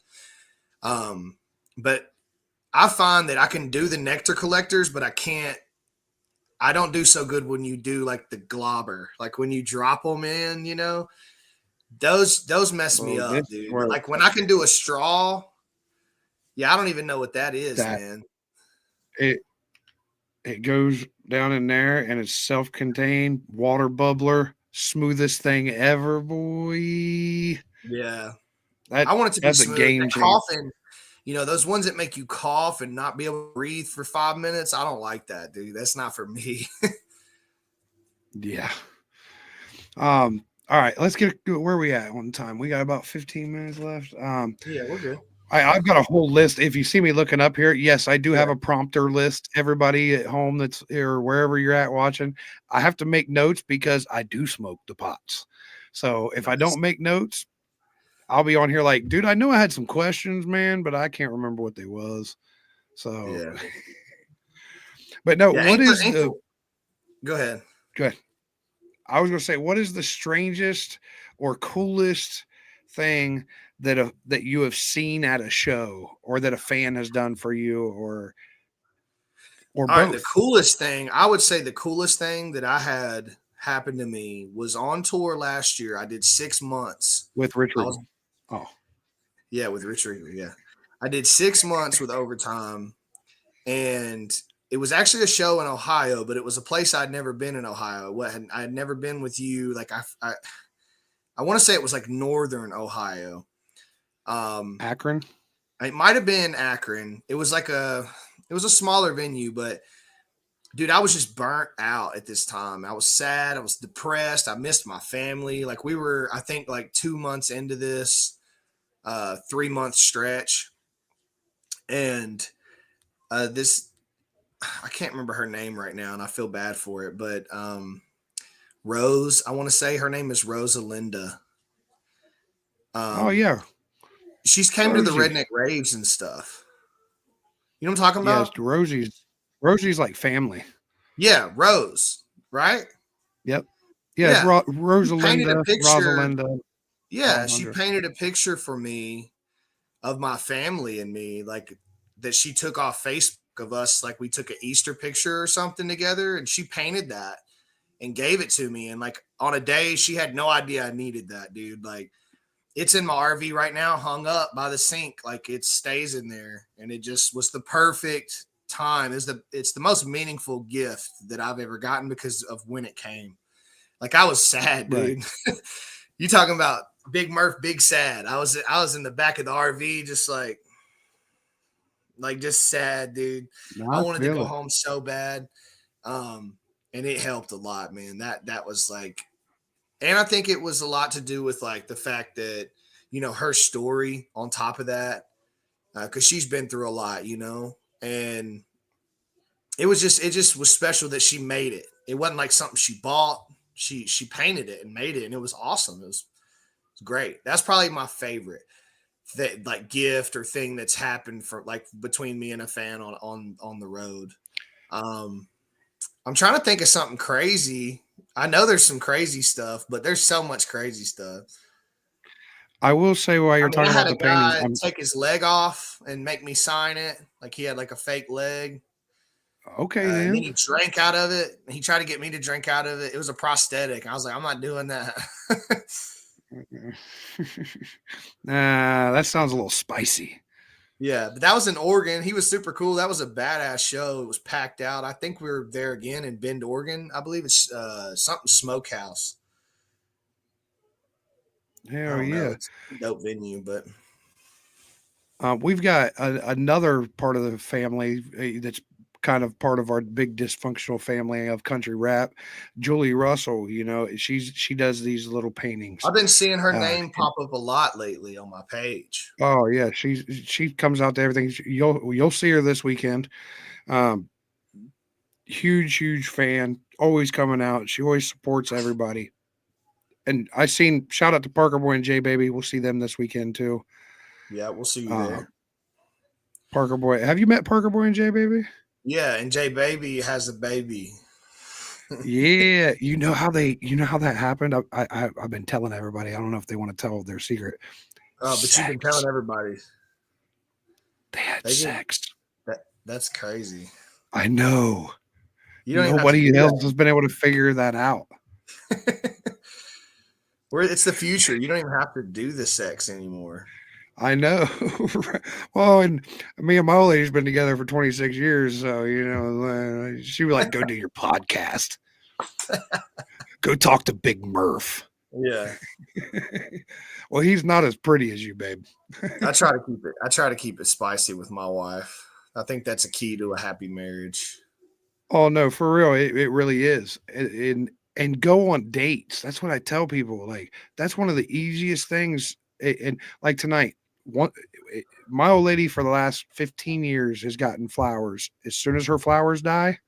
But I find that I can do the nectar collectors, but I don't do so good when you do like the globber, like when you drop them in, those mess me
Well, this
up,
is
dude.
where
Like when I can do a straw, yeah, I don't even know what that is,
that
man.
it it goes down in there and it's self-contained water bubbler, smoothest thing ever, boy.
Yeah.
That
I want it to be
that's a
smooth.
game
That
changer.
coughing, those ones that make you cough and not be able to breathe for 5 minutes. I don't like that, dude. That's not for me.
Yeah. All right, let's get where we at on time. We got about 15 minutes left.
Yeah, we're good.
I've got a whole list. If you see me looking up here, yes, I do have
Yeah.
a prompter list. Everybody at home that's or wherever you're at watching, I have to make notes because I do smoke the pots. So if I
Nice.
don't make notes, I'll be on here like, dude, I know I had some questions, man, but I can't remember what they was. So,
Yeah.
but no,
Yeah.
what is the
Go ahead.
good? I was gonna say, what is the strangest or coolest thing that you have seen at a show or that a fan has done for you or
All right. The
both
coolest thing, I would say the coolest thing that I had happen to me was on tour last year. I did 6 months.
with Rich
I was,
Regal? Oh,
yeah, with Rich Rigger. Yeah. I did 6 months with overtime. And it was actually a show in Ohio, but it was a place I'd never been in Ohio. I had never been with you. Like I want to say it was like northern Ohio.
Akron.
It might have been Akron. It was a smaller venue, but dude, I was just burnt out at this time. I was sad. I was depressed. I missed my family. Like we were, I think, like 2 months into this 3 month stretch, and this I can't remember her name right now, and I feel bad for it, but Rose, I want to say her name is Rosalinda.
Oh yeah,
She's came to the
Rosie.
Redneck Raves and stuff. You know what I'm talking
Yes,
about?
Rosie's like family.
Yeah, Rose, right?
Yep. Yeah, it's
Yeah. Painted a
Rosalinda,
picture.
Rosalinda,
Yeah, she
Alejandra.
painted a picture for me of my family and me, like that she took off Facebook of us, like we took an Easter picture or something together, and she painted that and gave it to me. And like on a day, she had no idea I needed that, dude. Like it's in my RV right now, hung up by the sink, like it stays in there, and it just was the perfect time. It's the most meaningful gift that I've ever gotten because of when it came. Like I was sad,
Right.
dude. You talking about Big Murph, big sad. I was in the back of the RV, just like just sad, dude.
No,
I
I
wanted to
feel
go
it.
home so bad. And it helped a lot, man. That was like, and I think it was a lot to do with like the fact that, her story on top of that, because she's been through a lot, and it just was special that she made it. It wasn't like something she bought. She painted it and made it, and it was awesome. It was great. That's probably my favorite that like gift or thing that's happened for like between me and a fan on the road. Um, I'm trying to think of something crazy. I know there's some crazy stuff, but there's so much crazy stuff.
I will say while
I
you're
mean, I
talking
had
about
a
the paintings,
guy take his leg off and make me sign it. Like he had like a fake leg.
okay
And then
then.
he drank out of it. He tried to get me to drink out of it. It was a prosthetic. I was like, I'm not doing that.
Nah, that sounds a little spicy.
Yeah, but that was in Oregon. He was super cool. That was a badass show. It was packed out. I think we were there again in Bend, Oregon. I believe it's something smokehouse. I
Hell
don't know.
yeah.
It's a dope venue, but
We've got another part of the family that's kind of part of our big dysfunctional family of country rap. Julie Russell, she does these little paintings.
I've been seeing her
Uh,
name pop up a lot lately on my page.
oh yeah, she comes out to everything. You'll see her this weekend. Um, huge fan, always coming out. She always supports everybody. And I seen shout out to Parker Boy and J Baby. We'll see them this weekend too.
Yeah, we'll see you
Uh,
there.
Parker Boy, have you met Parker Boy and J Baby?
Yeah, and J Baby has a baby.
Yeah, you know how that happened. I've been telling everybody. I don't know if they want to tell their secret.
But you've been
Sex.
telling everybody.
They had
They did.
sex.
That's crazy.
I know.
You don't even have to
Nobody
do
else has been able to figure that out.
that. It's the future. You don't even have to do the sex anymore.
I know. Well, and me and my old lady's been together for 26 years, so she would like go do your podcast. Go talk to Big Murph.
Yeah.
Well, he's not as pretty as you, babe.
I try to keep it spicy with my wife. I think that's a key to a happy marriage.
Oh no, for real, it really is. And go on dates. That's what I tell people. Like that's one of the easiest things. And like tonight, one my old lady for the last 15 years has gotten flowers. As soon as her flowers die,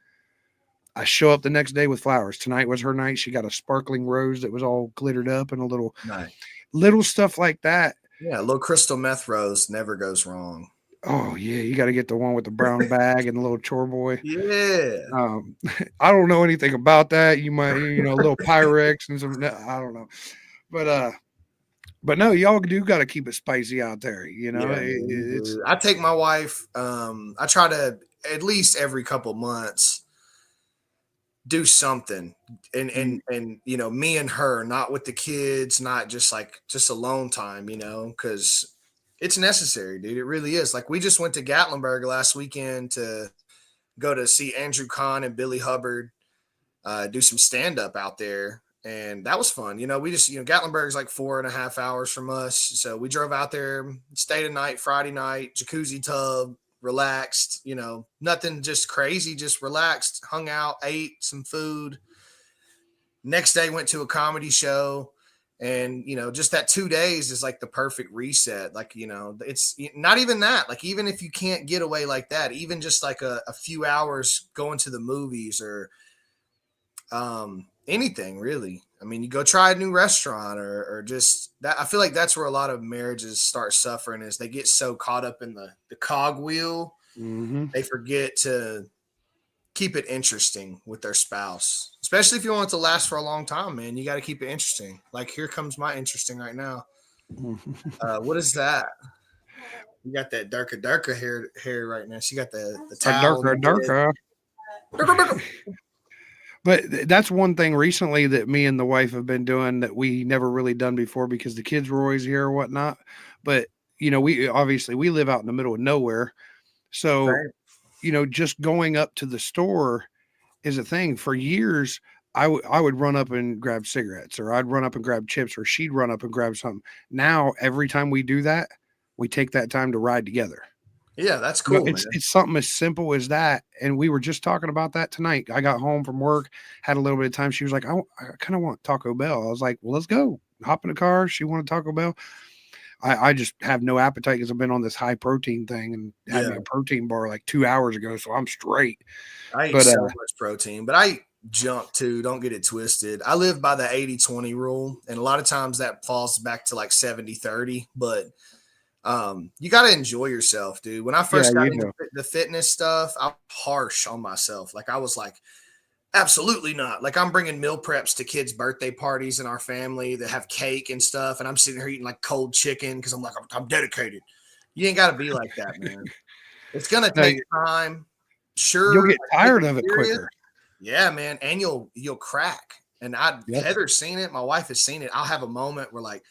I show up the next day with flowers. Tonight was her night. She got a sparkling rose that was all glittered up and a
Nice.
little stuff like that.
Yeah, a little crystal meth rose never goes wrong.
Oh yeah, you got to get the one with the brown bag and the little chore boy.
Yeah.
Um, I don't know anything about that. You might, a little Pyrex and some. No, I don't know, but no, y'all do got to keep it spicy out there.
Yeah, man, you
It's
do. I take my wife. I try to at least every couple months do something, and
mm,
me and her, not with the kids, not just alone time, because it's necessary, dude. It really is. Like we just went to Gatlinburg last weekend to go to see Andrew Kahn and Billy Hubbard do some stand up out there. And that was fun. We just, Gatlinburg's like 4.5 hours from us. So we drove out there, stayed a night, Friday night, jacuzzi tub, relaxed, nothing just crazy, just relaxed, hung out, ate some food. Next day went to a comedy show. And, just that 2 days is like the perfect reset. Like, it's not even that. Like, even if you can't get away like that, even just like a few hours going to the movies or anything really. I mean, you go try a new restaurant or just that. I feel like that's where a lot of marriages start suffering is they get so caught up in the cogwheel,
mm-hmm.
they forget to keep it interesting with their spouse, especially if you want it to last for a long time, man. You got to keep it interesting. Like here comes my interesting right now. What is that? You got that darker hair right now. She got the towel.
Darker. But that's one thing recently that me and the wife have been doing that we never really done before because the kids were always here or whatnot. But we obviously we live out in the middle of nowhere, so just going up to the store is a thing. For years, I would run up and grab cigarettes, or I'd run up and grab chips, or she'd run up and grab something. Now every time we do that, we take that time to ride together.
Yeah, that's cool.
It's something as simple as that. And we were just talking about that tonight. I got home from work, had a little bit of time. She was like, I kind of want Taco Bell. I was like, well, let's go. Hop in the car. She wanted Taco Bell. I just have no appetite because I've been on this high protein thing and had me a protein bar like 2 hours ago. So I'm straight.
I eat so much protein, but I junk too. Don't get it twisted. I live by the 80-20 rule. And a lot of times that falls back to like 70-30, but you got to enjoy yourself, dude. When I first got into the fitness stuff, I was harsh on myself. Like I was like, absolutely not. Like I'm bringing meal preps to kids' birthday parties in our family that have cake and stuff. And I'm sitting here eating like cold chicken because I'm like, I'm dedicated. You ain't got to be like that, man. It's going to take time. Sure.
You'll get tired of it quicker.
Yeah, man. And you'll crack. And Heather's seen it. My wife has seen it. I'll have a moment where like,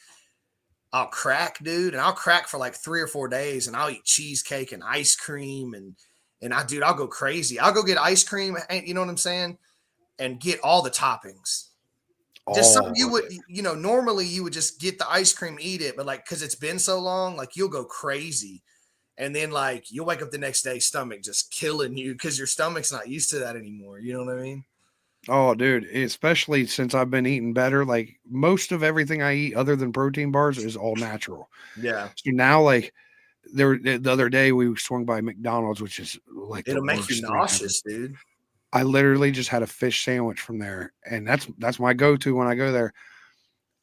I'll crack, dude, and I'll crack for like 3 or 4 days, and I'll eat cheesecake and ice cream, and I'll go crazy. I'll go get ice cream, you know what I'm saying, and get all the toppings. Just something you would, normally you would just get the ice cream, eat it, but like because it's been so long, like you'll go crazy, and then like you'll wake up the next day, stomach just killing you because your stomach's not used to that anymore. You know what I mean?
Oh, dude, especially since I've been eating better, like most of everything I eat other than protein bars is all natural.
Yeah.
So now, like, the other day we swung by McDonald's, which is like
it'll make you nauseous, dude.
I literally just had a fish sandwich from there, and that's my go-to when I go there.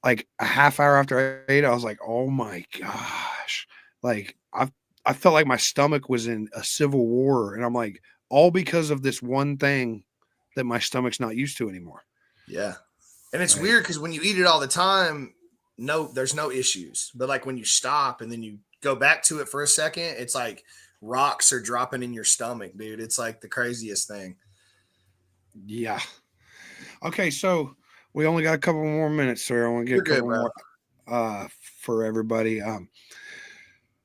Like a half hour after I ate, I was like, "Oh my gosh!" Like I felt like my stomach was in a civil war, and I'm like, all because of this one thing that my stomach's not used to anymore.
Yeah. And it's weird because when you eat it all the time, there's no issues. But like when you stop and then you go back to it for a second, it's like rocks are dropping in your stomach, dude. It's like the craziest thing.
Yeah. Okay, so we only got a couple more minutes, sir. I want to get a couple more for everybody.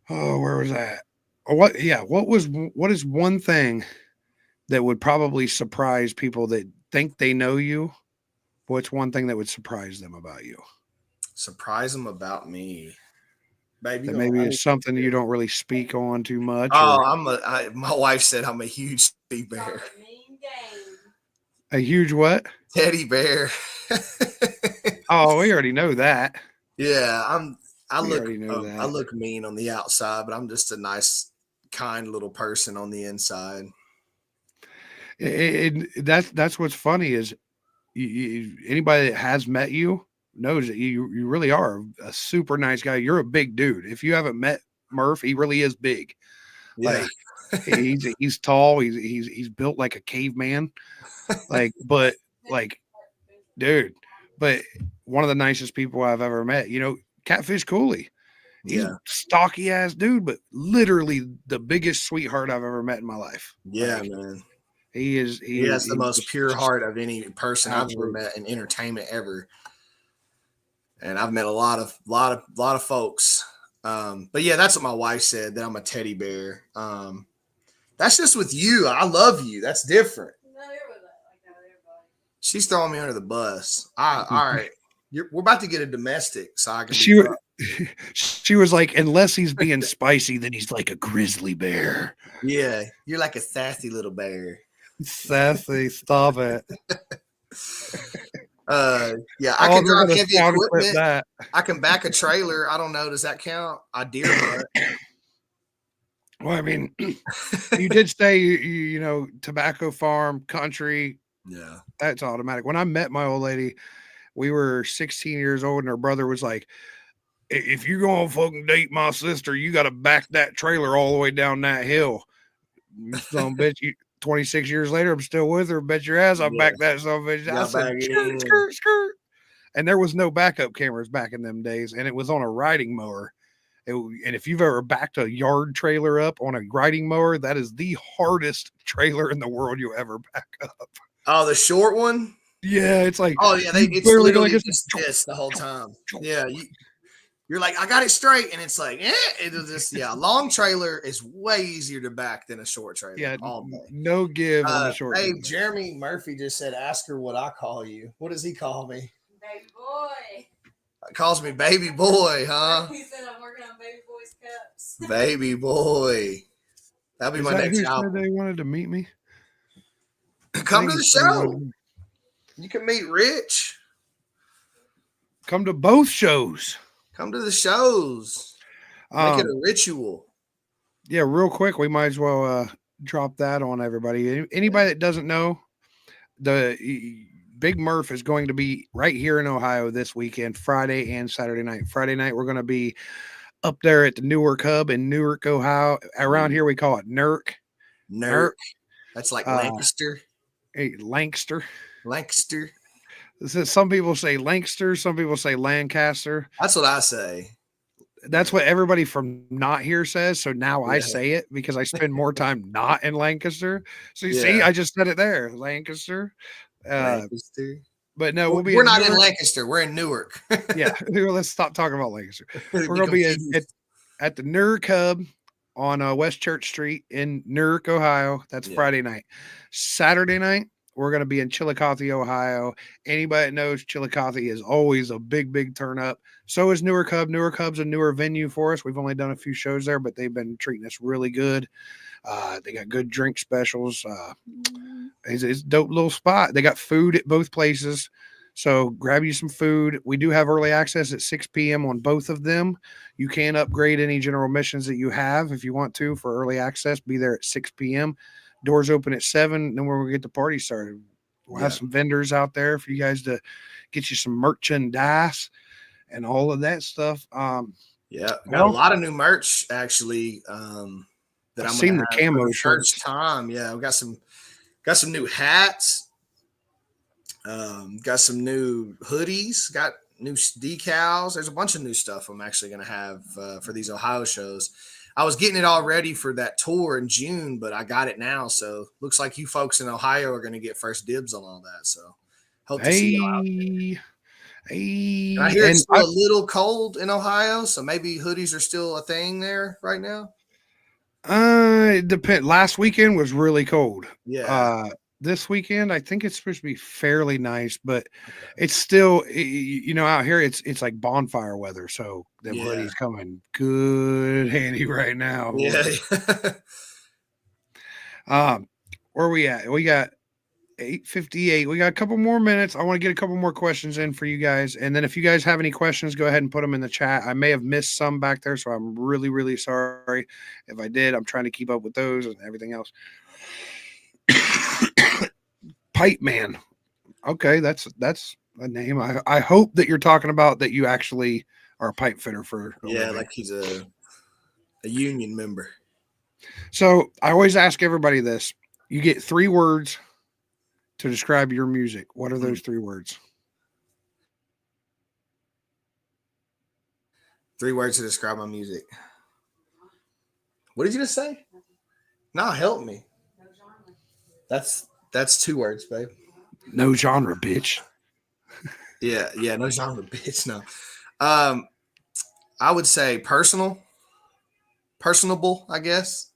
Where was that? What is one thing that would probably surprise people that think they know you? What's one thing that would surprise them about you?
Surprise them about me, baby.
That maybe it's something you don't really speak on too much.
Oh,
Or
my wife said I'm a huge teddy bear.
a huge what?
Teddy bear.
Oh, we already know that.
Yeah, I
We
look
already know
I
that.
look mean on the outside, but I'm just a nice, kind little person on the inside.
That's what's funny is anybody that has met you knows that you really are a super nice guy. You're a big dude. If you haven't met Murph, he really is big.
Yeah.
Like he's tall. He's built like a caveman. But like, dude, but one of the nicest people I've ever met. Catfish Cooley. He's
Yeah.
stocky ass dude, but literally the biggest sweetheart I've ever met in my life.
Yeah, man.
He is.
He has the most
just
pure heart of any person I've ever
absolutely.
met in entertainment ever. And I've met a lot of folks. But yeah, that's what my wife said, that I'm a teddy bear. That's just with you. I love you. That's different. She's throwing me under the bus. All right. We're about to get a domestic, so I can
She was like, unless he's being spicy, then he's like a grizzly bear.
Yeah, you're like a sassy little bear.
Sassy, stop it.
Yeah, I can drive heavy equipment.
That.
I can back a trailer. I don't know. Does that count? I deer hunt.
Well, I mean, you did say you tobacco farm, country.
Yeah,
that's automatic. When I met my old lady, we were 16 years old, and her brother was like, if you're gonna fucking date my sister, you got to back that trailer all the way down that hill. Son bitch, 26 years later, I'm still with her. Bet your ass I backed that son bitch. I said, skirt. And there was no backup cameras back in them days, and it was on a riding mower. And if you've ever backed a yard trailer up on a riding mower, that is the hardest trailer in the world you'll ever back up.
Oh, the short one?
Yeah, it's like,
oh yeah, it's literally just this the whole time. Yeah, you're like, I got it straight, and it's like, a long trailer is way easier to back than a short trailer.
Yeah, no give on the short.
Hey, Jeremy Murphy just said, ask her what I call you. What does he call me?
Baby boy.
Calls me baby boy, huh?
He said I'm working on baby boy's cups.
Baby boy. That'll be my next album.
They wanted to meet me.
Come to the show. You can meet Rich.
Come to both shows.
Come to the shows. Make it a ritual.
Yeah, real quick, we might as well drop that on everybody. Anybody that doesn't know, the Big Murph is going to be right here in Ohio this weekend, Friday and Saturday night. Friday night, we're going to be up there at the Newark Hub in Newark, Ohio. Around here, we call it NERC.
NERC. That's like Lancaster.
Lancaster.
Lancaster.
Some people say Lancaster. Some people say Lancaster.
That's what I say.
That's what everybody from not here says. So now I say it because I spend more time not in Lancaster. So you see, I just said it there, Lancaster.
Lancaster.
But no,
we're not in Lancaster. We're in Newark.
Yeah, let's stop talking about Lancaster. We're going to be at the Newark Hub on West Church Street in Newark, Ohio. That's Friday night. Saturday night, we're going to be in Chillicothe, Ohio. Anybody that knows Chillicothe is always a big, big turn up. So is Newark Hub. Newark Hub's a newer venue for us. We've only done a few shows there, but they've been treating us really good. They got good drink specials. It's a dope little spot. They got food at both places. So grab you some food. We do have early access at 6 p.m. on both of them. You can upgrade any general admissions that you have if you want to for early access. Be there at 6 p.m. Doors open at 7. Then we're going to get the party started. We'll have some vendors out there for you guys to get you some merchandise and all of that stuff.
Got a lot of new merch actually. That
I've seen the camo shirts.
First time, yeah. We got some new hats. Got some new hoodies. Got new decals. There's a bunch of new stuff I'm actually going to have for these Ohio shows. I was getting it all ready for that tour in June, but I got it now. So looks like you folks in Ohio are going to get first dibs on all that. So hope to see you out there. And I hear it's still a little cold in Ohio, so maybe hoodies are still a thing there right now.
It depends. Last weekend was really cold.
Yeah.
this weekend. I think it's supposed to be fairly nice, but it's still, out here it's like bonfire weather. So them
Yeah.
hoodies coming good handy right now.
Yeah.
Where we at? We got 8:58. We got a couple more minutes. I want to get a couple more questions in for you guys. And then if you guys have any questions, go ahead and put them in the chat. I may have missed some back there, so I'm really, really sorry if I did. I'm trying to keep up with those and everything else. Pipe Man. Okay, that's a name. I hope that you're talking about that you actually are a pipe fitter for a
Yeah,
living.
like he's a union member.
So I always ask everybody this. You get 3 words to describe your music. What are those 3 words?
3 words to describe my music. What did you just say? No, help me. That's 2 words, babe.
No genre, bitch.
Yeah, no genre, bitch. No. I would say personable, I guess.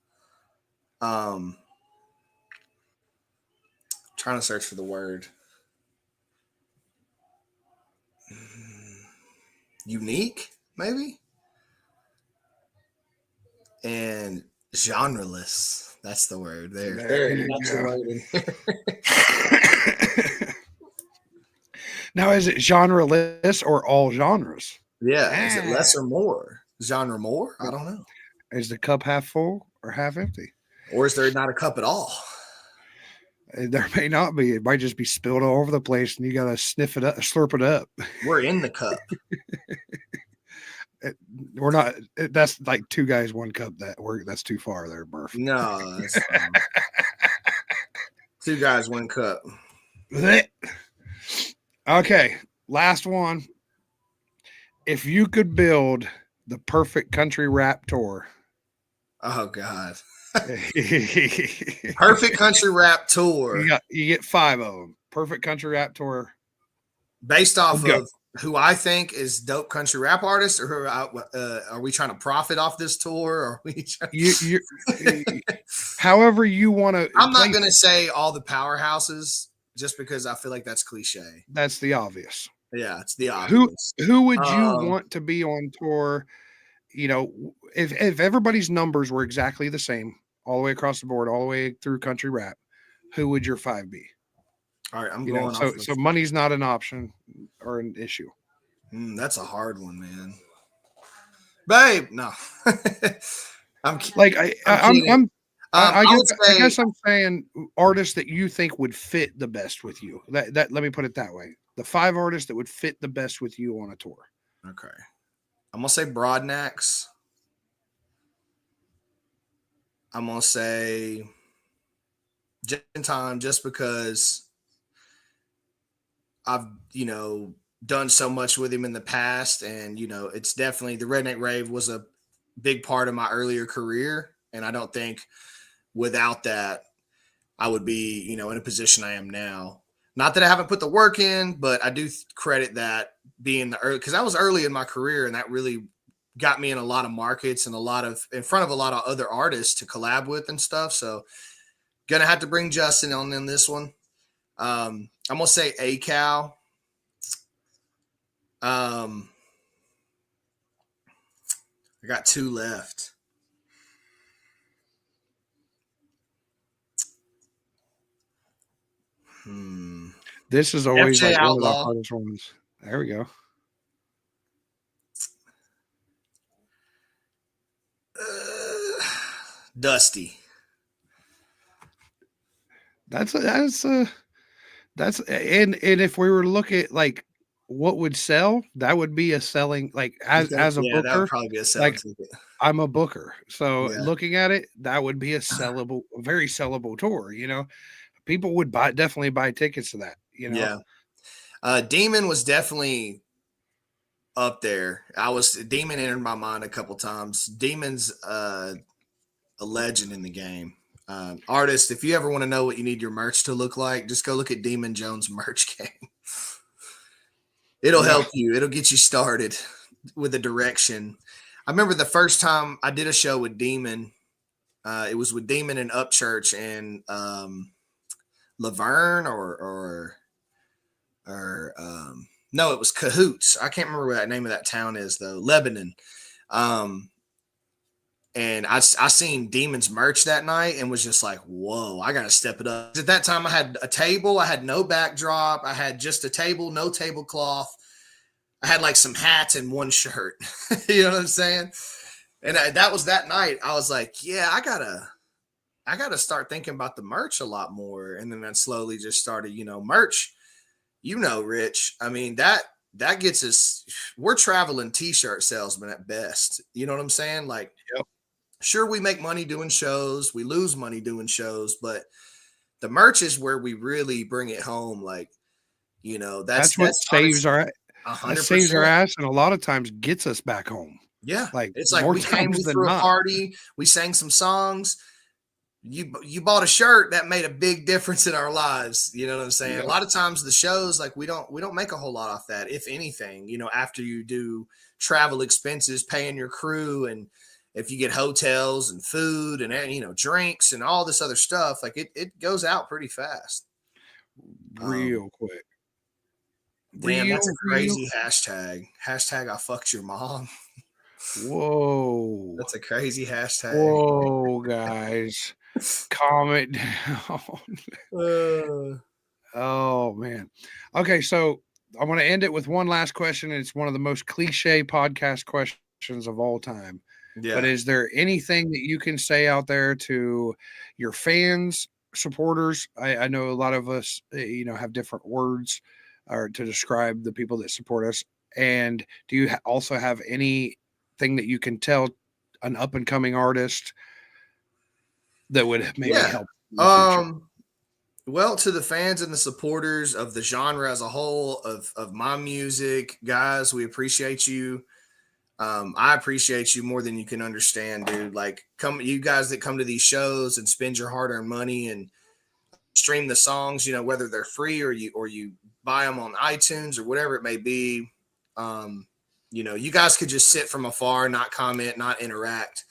Trying to search for the word. Unique, maybe? And genreless. That's the word there.
There you
That's
go.
the word in there.
Now, is it genreless or all genres?
Yeah. Is it less or more? Genre more? I don't know.
Is the cup half full or half empty?
Or is there not a cup at all?
There may not be. It might just be spilled all over the place, and you got to sniff it up, slurp it up.
We're in the cup.
We're not. That's like 2 guys, 1 cup. That's too far there, Murph.
No, that's fine. 2 guys, 1 cup.
Okay, last one. If you could build the perfect country rap tour,
Oh God.
you
Perfect country rap tour
get 5 of them. Perfect country rap tour.
based off
Go.
of who I think is dope country rap artists, or who are we trying to profit off this tour? Or are we
You however you want to.
I'm not going to say all the powerhouses just because I feel like that's cliche.
That's the obvious.
Yeah, it's the obvious.
Who would you want to be on tour? If everybody's numbers were exactly the same all the way across the board, all the way through country rap, who would your 5 be?
All right, I'm going off.
So money's not an option or an issue.
That's a hard one, man. Babe, no. I'm
Like
kidding.
I guess I'm saying artists that you think would fit the best with you. That let me put it that way. The 5 artists that would fit the best with you on a tour.
Okay. I'm gonna say Broadnax. I'm gonna say Just in Time, just because I've done so much with him in the past, and it's definitely the Redneck Rave was a big part of my earlier career, and I don't think without that I would be in a position I am now. Not that I haven't put the work in, but I do credit that being the early, because I was early in my career, and that really got me in a lot of markets and in front of a lot of other artists to collab with and stuff. So gonna have to bring Justin on in this one. I'm gonna say ACal. I got 2 left.
This is always
FJ
like one of the
Outlaw.
hardest ones. There we go.
Dusty.
And if we were to look at like what would sell, that would be a selling, like as a
That would
booker.
probably be a selling ticket.
I'm a booker, so
Yeah.
looking at it, that would be a very sellable tour. People would definitely buy tickets to that.
Yeah. Demon was definitely up there. Demon entered my mind a couple times. Demon's a legend in the game. Artist, if you ever want to know what you need your merch to look like, just go look at Demon Jones merch game. It'll help you. It'll get you started with a direction. I remember the first time I did a show with Demon. It was with Demon and Upchurch and Laverne or no, it was Cahoots. I can't remember what that name of that town is though. Lebanon. And I seen Demons merch that night and was just like, whoa, I got to step it up. At that time, I had a table. I had no backdrop. I had just a table, no tablecloth. I had like some hats and one shirt. You know what I'm saying? And that was that night. I was like, yeah, I gotta start thinking about the merch a lot more. And then I slowly just started, merch, Rich. I mean, that gets us, we're traveling t-shirt salesmen at best. You know what I'm saying? Like,
Yep.
Sure, we make money doing shows, we lose money doing shows, but the merch is where we really bring it home. Like,
That's what saves our
100%.
ass, and a lot of times gets us back home.
Yeah,
Like,
it's like
more
we came,
times
we
than
threw a
not.
party, we sang some songs. You bought a shirt that made a big difference in our lives. You know what I'm saying?
Yeah.
A lot of times the shows, like we don't make a whole lot off that, if anything. After you do travel expenses, paying your crew, and if you get hotels and food and drinks and all this other stuff, like it goes out pretty fast.
Real quick.
Damn, that's a
Real.
crazy hashtag. Hashtag I fucked your mom.
Whoa.
That's a crazy hashtag.
Whoa, guys. Calm it down. Oh, man. Okay, so I want to end it with one last question. It's one of the most cliche podcast questions of all time.
Yeah.
But is there anything that you can say out there to your fans, supporters? I know a lot of us, have different words or to describe the people that support us. And do you also have anything that you can tell an up and coming artist that would maybe help?
Well, to the fans and the supporters of the genre as a whole of my music, guys, we appreciate you. I appreciate you more than you can understand, dude. Like, you guys that come to these shows and spend your hard-earned money and stream the songs, whether they're free or you buy them on iTunes or whatever it may be. You guys could just sit from afar, not comment, not interact.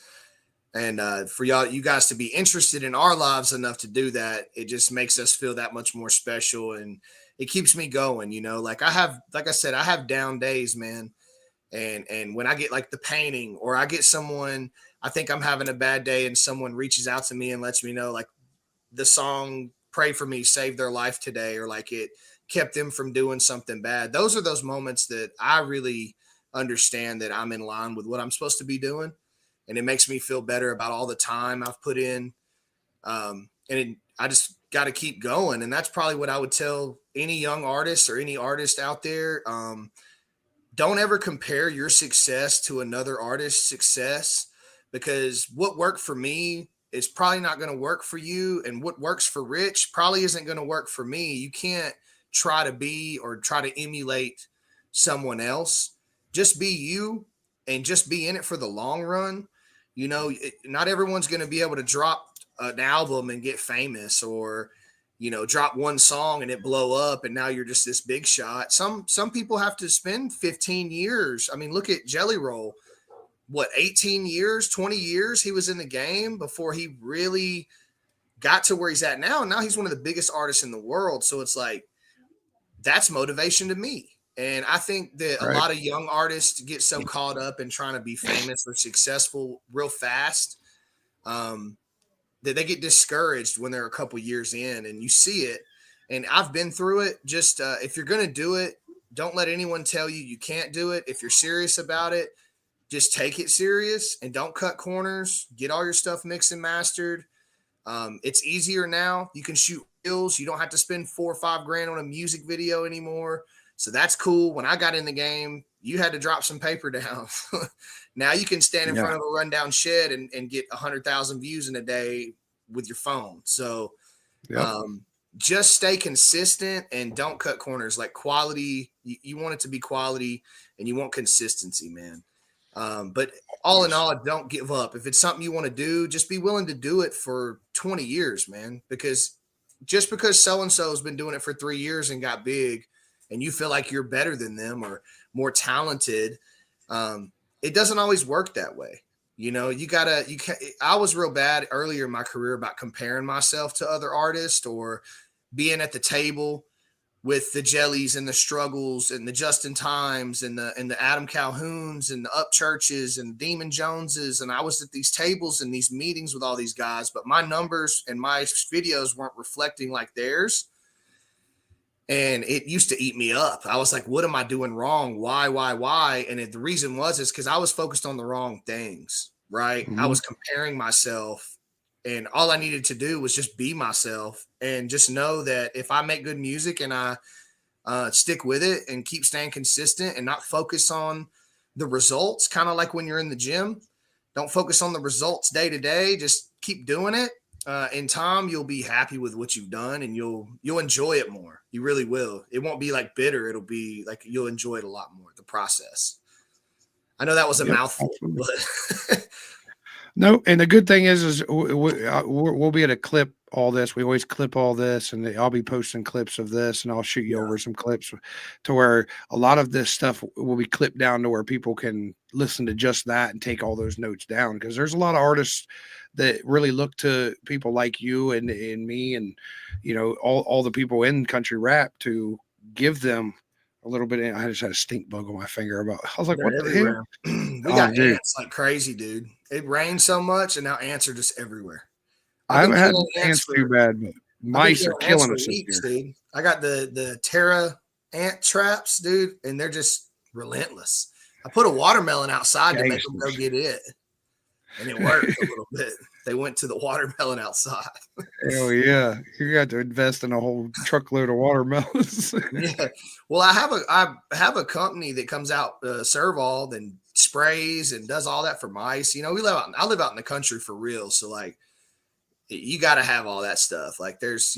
And for you guys to be interested in our lives enough to do that, it just makes us feel that much more special, and it keeps me going. Like I said, I have down days, man. And when I get like the painting, or I get someone, I think I'm having a bad day, and someone reaches out to me and lets me know, like, the song "Pray for Me" saved their life today, or like it kept them from doing something bad. Those are those moments that I really understand that I'm in line with what I'm supposed to be doing. And it makes me feel better about all the time I've put in. I just got to keep going. And that's probably what I would tell any young artist or any artist out there. Don't ever compare your success to another artist's success, because what worked for me is probably not going to work for you. And what works for Rich probably isn't going to work for me. You can't try to be or try to emulate someone else. Just be you, and just be in it for the long run. Not everyone's going to be able to drop an album and get famous, or, drop one song and it blow up and now you're just this big shot. Some people have to spend 15 years. I mean, look at Jelly Roll. What, 18 years, 20 years he was in the game before he really got to where he's at now. And now he's one of the biggest artists in the world. So it's like, that's motivation to me. And I think that a lot of young artists get so caught up in trying to be famous or successful real fast, that they get discouraged when they're a couple years in, and you see it. And I've been through it. Just if you're going to do it, don't let anyone tell you can't do it. If you're serious about it, just take it serious and don't cut corners. Get all your stuff mixed and mastered. It's easier now. You can shoot reels. You don't have to spend $4 or $5 grand on a music video anymore. So that's cool. When I got in the game, you had to drop some paper down. Now you can stand in front of a rundown shed and get 100,000 views in a day with your phone. So just stay consistent and don't cut corners. Like, quality, you want it to be quality, and you want consistency, man. But all in all, don't give up. If it's something you want to do, just be willing to do it for 20 years, man. Because just because so-and-so has been doing it for 3 years and got big, and you feel like you're better than them or more talented, it doesn't always work that way. I was real bad earlier in my career about comparing myself to other artists, or being at the table with the Jellies and the Struggles and the Justin Times and the Adam Calhouns and the Upchurches and Demon Joneses. And I was at these tables and these meetings with all these guys, but my numbers and my videos weren't reflecting like theirs. And it used to eat me up. I was like, what am I doing wrong? Why? And the reason is because I was focused on the wrong things, right? I was comparing myself, and all I needed to do was just be myself and just know that if I make good music and I stick with it and keep staying consistent and not focus on the results, kind of like when you're in the gym, don't focus on the results day to day, just keep doing it. In time, you'll be happy with what you've done, and you'll enjoy it more. You really will. It won't be like bitter. It'll be like you'll enjoy it a lot more, the process. I know that was a mouthful, but
no. And the good thing is we'll be able to clip all this. We always clip all this, and I'll be posting clips of this, and I'll shoot you over some clips to where a lot of this stuff will be clipped down to where people can listen to just that and take all those notes down. Because there's a lot of artists that really look to people like you and me and, you know, all the people in country rap to give them a little bit. I just had a stink bug on my finger. I was like, what the hell?
We got ants like crazy, dude. It rained so much, and now ants are just everywhere.
I haven't had ants too bad, but mice are killing us
weeks, dude. I got the Terra ant traps, dude, and they're just relentless. I put a watermelon outside to make them go get it, and it worked a little bit. They went to the watermelon outside.
Hell yeah. You got to invest in a whole truckload of watermelons.
Yeah. Well, I have a company that comes out Serval and sprays and does all that for mice. You know, I live out in the country for real. So like you got to have all that stuff. Like there's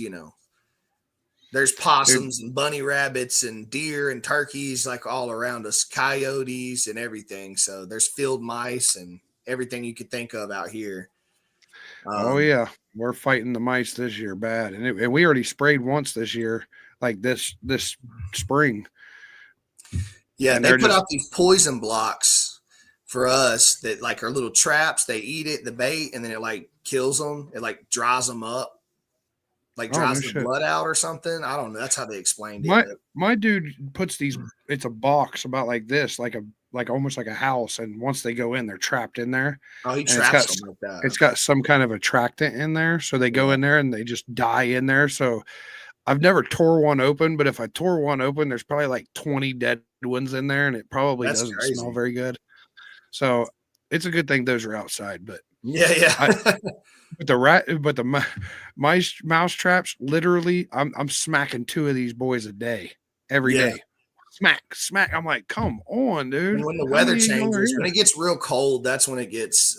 possums and bunny rabbits and deer and turkeys like all around us, coyotes and everything. So there's field mice and everything you could think of out here.
Oh yeah, we're fighting the mice this year bad, and we already sprayed once this year, like this spring.
Yeah, and they put out these poison blocks for us that like are little traps. They eat it, the bait, and then it like kills them. It like dries them up, like dries the blood out or something. I don't know. That's how they explained it.
My dude puts these. It's a box about like this, like almost like a house, and once they go in, they're trapped in there.
Oh, he traps them like that.
It's got some kind of attractant in there, so they go in there and they just die in there. So I've never tore one open, but if I tore one open, there's probably like 20 dead ones in there, and it probably doesn't smell very good. So it's a good thing those are outside. But but the mouse traps, literally, I'm smacking 2 of these boys a day, every day. Smack. I'm like, come on, dude.
And when the weather changes, when it gets real cold, that's when it gets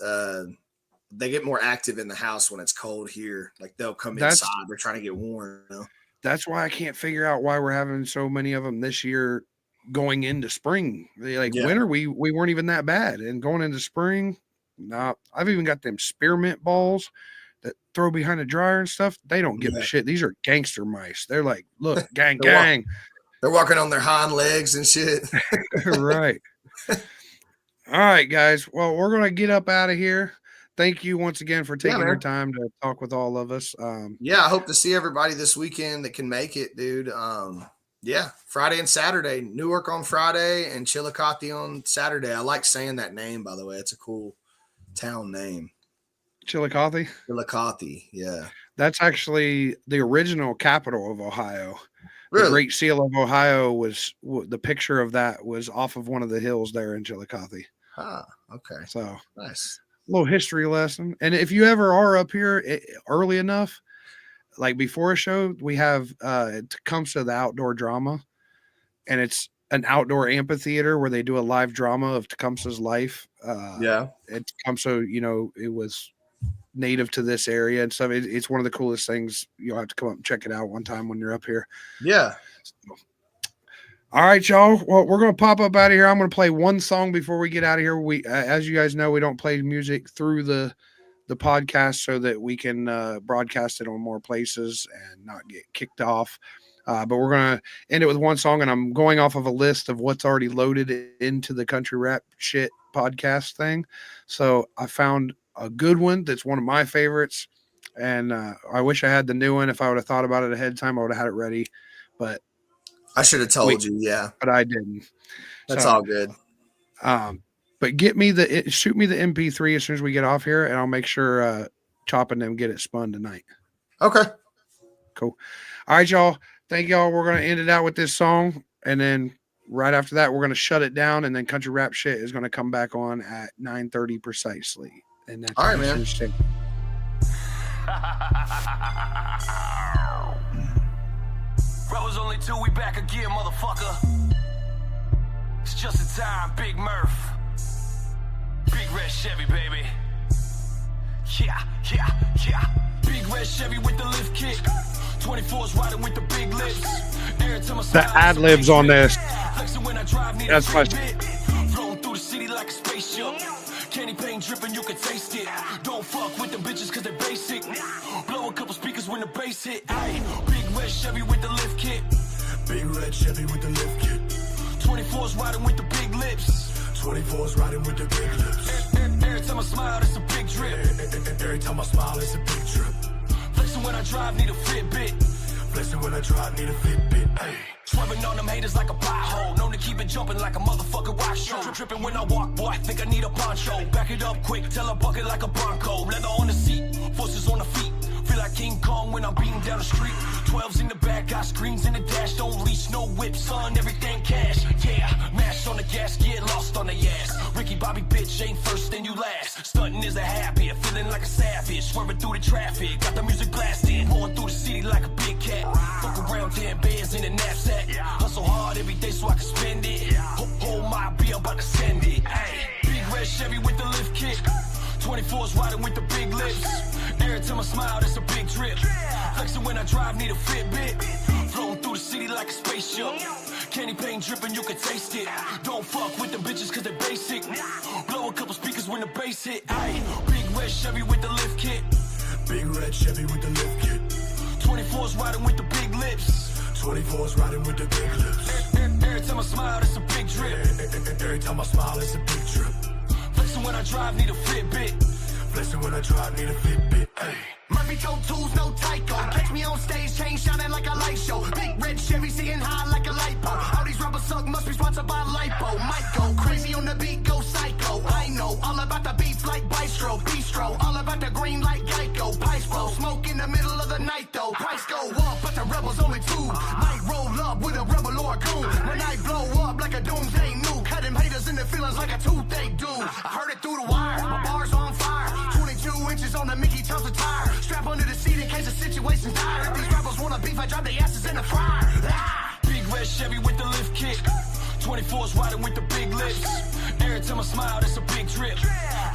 they get more active in the house when it's cold here. Like they'll come inside, they're trying to get warm. You know?
That's why I can't figure out why we're having so many of them this year going into spring. Winter, we weren't even that bad. And going into spring, I've even got them spearmint balls that throw behind the dryer and stuff. They don't give a shit. These are gangster mice. They're like, look, gang.
They're walking on their hind legs and shit.
Right. All right, guys. Well, we're going to get up out of here. Thank you once again for taking your time to talk with all of us.
I hope to see everybody this weekend that can make it, dude. Friday and Saturday. Newark on Friday and Chillicothe on Saturday. I like saying that name, by the way. It's a cool town name.
Chillicothe?
Chillicothe, yeah.
That's actually the original capital of Ohio.
Really?
The Great Seal of Ohio was the picture of that was off of one of the hills there in Chillicothe.
Okay.
So
nice.
A little history lesson. And if you ever are up here early enough, like before a show, we have Tecumseh, the outdoor drama, and it's an outdoor amphitheater where they do a live drama of Tecumseh's life. And Tecumseh, it was native to this area and stuff. It's one of the coolest things. You'll have to come up and check it out one time when you're up here.
Yeah.
All right, y'all. Well, we're going to pop up out of here. I'm going to play one song before we get out of here. We, as you guys know, we don't play music through the podcast so that we can broadcast it on more places and not get kicked off. But we're going to end it with one song, and I'm going off of a list of what's already loaded into the country rap shit podcast thing. So I found a good one that's one of my favorites. And I wish I had the new one. If I would have thought about it ahead of time, I would have had it ready. But
I should have told you. Yeah,
but I didn't.
that's
So,
all good.
But shoot me the MP3 as soon as we get off here, and I'll make sure Chop and them get it spun tonight.
Okay.
Cool. All right, y'all. Thank y'all. We're gonna end it out with this song, and then right after that, we're gonna shut it down, and then Country Rap Shit is gonna come back on at 9:30 precisely. And that's
all right, man.
Brothers only two, we back again, motherfucker. It's just in time, Big Murph. Big red Chevy, baby. Yeah. Big red Chevy with the lift kit. 24's riding with the big lips.
The ad libs on this. That's my.
Flown through the city like a spaceship. Candy paint dripping, you can taste it. Don't fuck with them bitches cause they're basic. Blow a couple speakers when the bass hit. Aye. Big red Chevy with the lift kit. Big red Chevy with the lift kit. 24's riding with the big lips. 24's riding with the big lips. Every time I smile, it's a big drip. Every time I smile, it's a big drip. Flexing when I drive, need a Fitbit. Flexing when I drive, need a Fitbit. Hey. Swerving on them haters like a pothole. Known to keep it jumping like a motherfucking rock show. Tripping when I walk, boy, I think I need a poncho. Back it up quick, tell a bucket like a Bronco. Leather on the seat, forces on the feet. Feel like King Kong when I'm beating down the street. 12s in the back, got screens in the dash. Don't leash, no whip, son, everything cash. Yeah, mash on the gas, get lost on the ass. Ricky Bobby, bitch, ain't first, then you last. Stunting is a habit, feeling like a savage. Swerving through the traffic, got the music blasting. Going through the city like a big cat. Fuck around 10 bands in the knapsack. Hustle hard every day so I can spend it. Hold my bill, about to send it. Ay. Big red Chevy with the lift kit. 24's riding with the big lips. Every time I smile, it's a big drip. Flexing when I drive, need a Fitbit. Flown through the city like a spaceship. Candy paint dripping, you can taste it. Don't fuck with them bitches cause they're basic. Blow a couple speakers when the bass hit. Aye. Big red Chevy with the lift kit. Big red Chevy with the lift kit. 24's riding with the big lips. 24's riding with the big lips. Every time I smile, it's a big drip. Every time I smile, it's a big drip. Flexing when I drive, need a Fitbit. Flexing when I drive, need a Fitbit. Ay.
Murphy toe tools, no Tyco. Catch me on stage, chain shining like a light show. Big red Chevy, seeing high like a light pole. All these rappers suck, must be sponsored by Lipo. Might go crazy on the beat, go psycho. I know all about the beats like Bistro. All about the green like Geico. Pice blow, smoke in the middle of the night though. Price go up, but the rebels only two. Might roll up with a rebel or a goon. When I blow up like a doomsday nuke. Cut them haters in their feelings like a toothache dude. I heard it through the wire, my bars on fire. 22 inches on the Mickey Thompson tire. Strap under the seat in case the situation's dire. If these rappers wanna beef, I drop their asses in the fryer. Ah!
Big red Chevy with the lift kit. 24's riding with the big lips. Every time I smile, it's a big drip.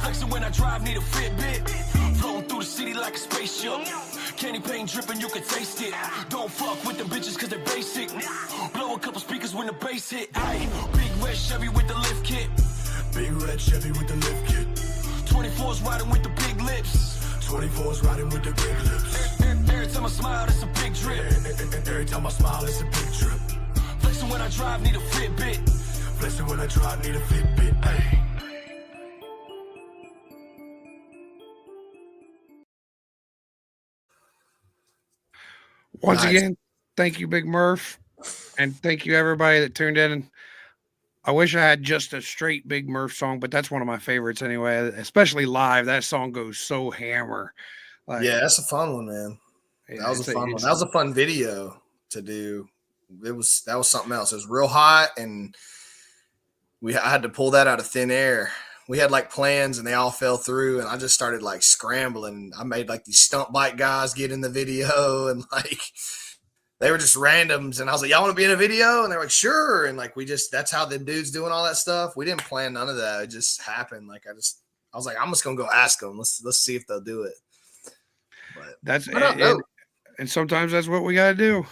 Flexing when I drive, need a Fitbit. Flown through the city like a spaceship. Candy paint dripping, you can taste it. Don't fuck with them bitches cause they're basic. Blow a couple speakers when the bass hit. Aye. Big red Chevy with the lift kit.
Big red Chevy with the lift kit.
24's riding with the big lips.
24's riding with the big lips.
Every time I smile, it's a big drip.
Every time I smile, it's a big drip.
Flexing when I drive, need a Fitbit.
Flexing when I drive, need a Fitbit. Ay.
Once
Nice.
again, thank you, Big Murph, and thank you everybody that tuned in. I wish I had just a straight Big Murph song, but that's one of my favorites anyway. Especially live, that song goes so hammer. Like,
Yeah, that's a fun one, man. That was a fun one. That was a fun video to do. That was something else. It was real hot, and I had to pull that out of thin air. We had like plans, and they all fell through, and I just started like scrambling. I made like these stunt bike guys get in the video, and like they were just randoms, and I was like, "Y'all want to be in a video?" And they're like, "Sure." And like that's how the dudes doing all that stuff. We didn't plan none of that. It just happened. Like I was like, I'm just gonna go ask them. Let's see if they'll do it. But
that's and sometimes that's what we got to do.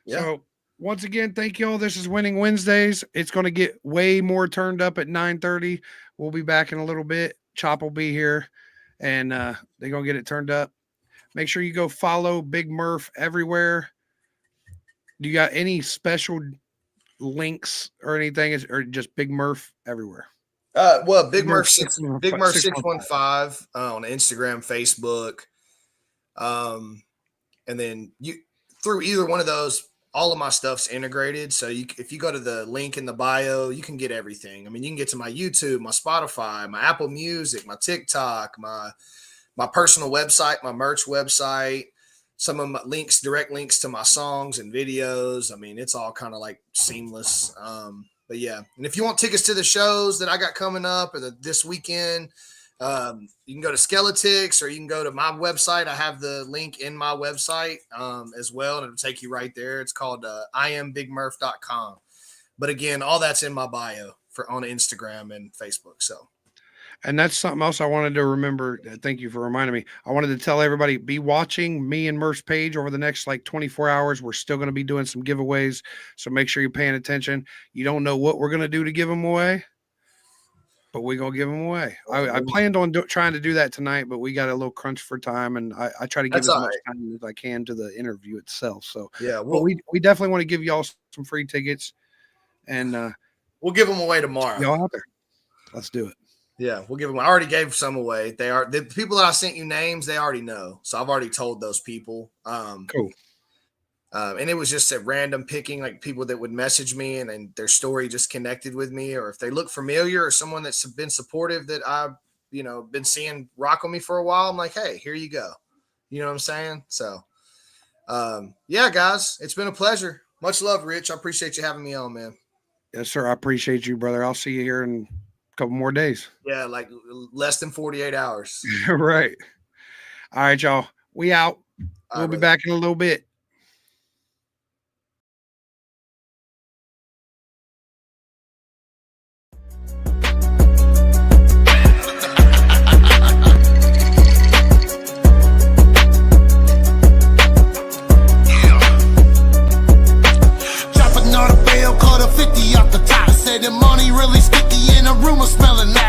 Yeah.
So once again, thank you all. This is Winning Wednesdays. It's going to get way more turned up at 9:30. We'll be back in a little bit. Chop will be here, and they're going to get it turned up. Make sure you go follow Big Murph everywhere. Do you got any special links or anything, or just Big Murph everywhere?
Well, Big Murph
615
615 on Instagram, Facebook. And then through either one of those, all of my stuff's integrated. So if you go to the link in the bio, you can get everything. I mean, you can get to my YouTube, my Spotify, my Apple Music, my TikTok, my personal website, my merch website, some of my direct links to my songs and videos. I mean, it's all kind of like seamless. But yeah, and if you want tickets to the shows that I got coming up or this weekend, you can go to Skeletix or you can go to my website. I have the link in my website as well, and it'll take you right there. It's called iambigmurph.com. But again, all that's in my bio on Instagram and Facebook. So.
And that's something else I wanted to remember. Thank you for reminding me. I wanted to tell everybody, be watching me and Murph's page over the next like 24 hours. We're still going to be doing some giveaways. So make sure you're paying attention. You don't know what we're going to do to give them away, but we're going to give them away. I planned on trying to do that tonight, but we got a little crunch for time. And I try to give as much time as I can to the interview itself. So yeah, but we definitely want to give y'all some free tickets. And
we'll give them away tomorrow.
Y'all out there. Let's do it.
Yeah, we'll give them. I already gave some away. They are the people that I sent you names. They already know, so I've already told those people.
Cool.
And it was just a random picking, like people that would message me and their story just connected with me, or if they look familiar or someone that's been supportive that I've been seeing rock on me for a while. I'm like, hey, here you go. You know what I'm saying? So, yeah, guys, it's been a pleasure. Much love, Rich. I appreciate you having me on, man.
Yes, sir. I appreciate you, brother. I'll see you here in couple more days.
Yeah, like less than 48 hours.
Right. All right, y'all. We out. We'll be back in a little bit.
Drop another bail, cut a 50 off the top. Said the money really sticky and the rumor smelling out.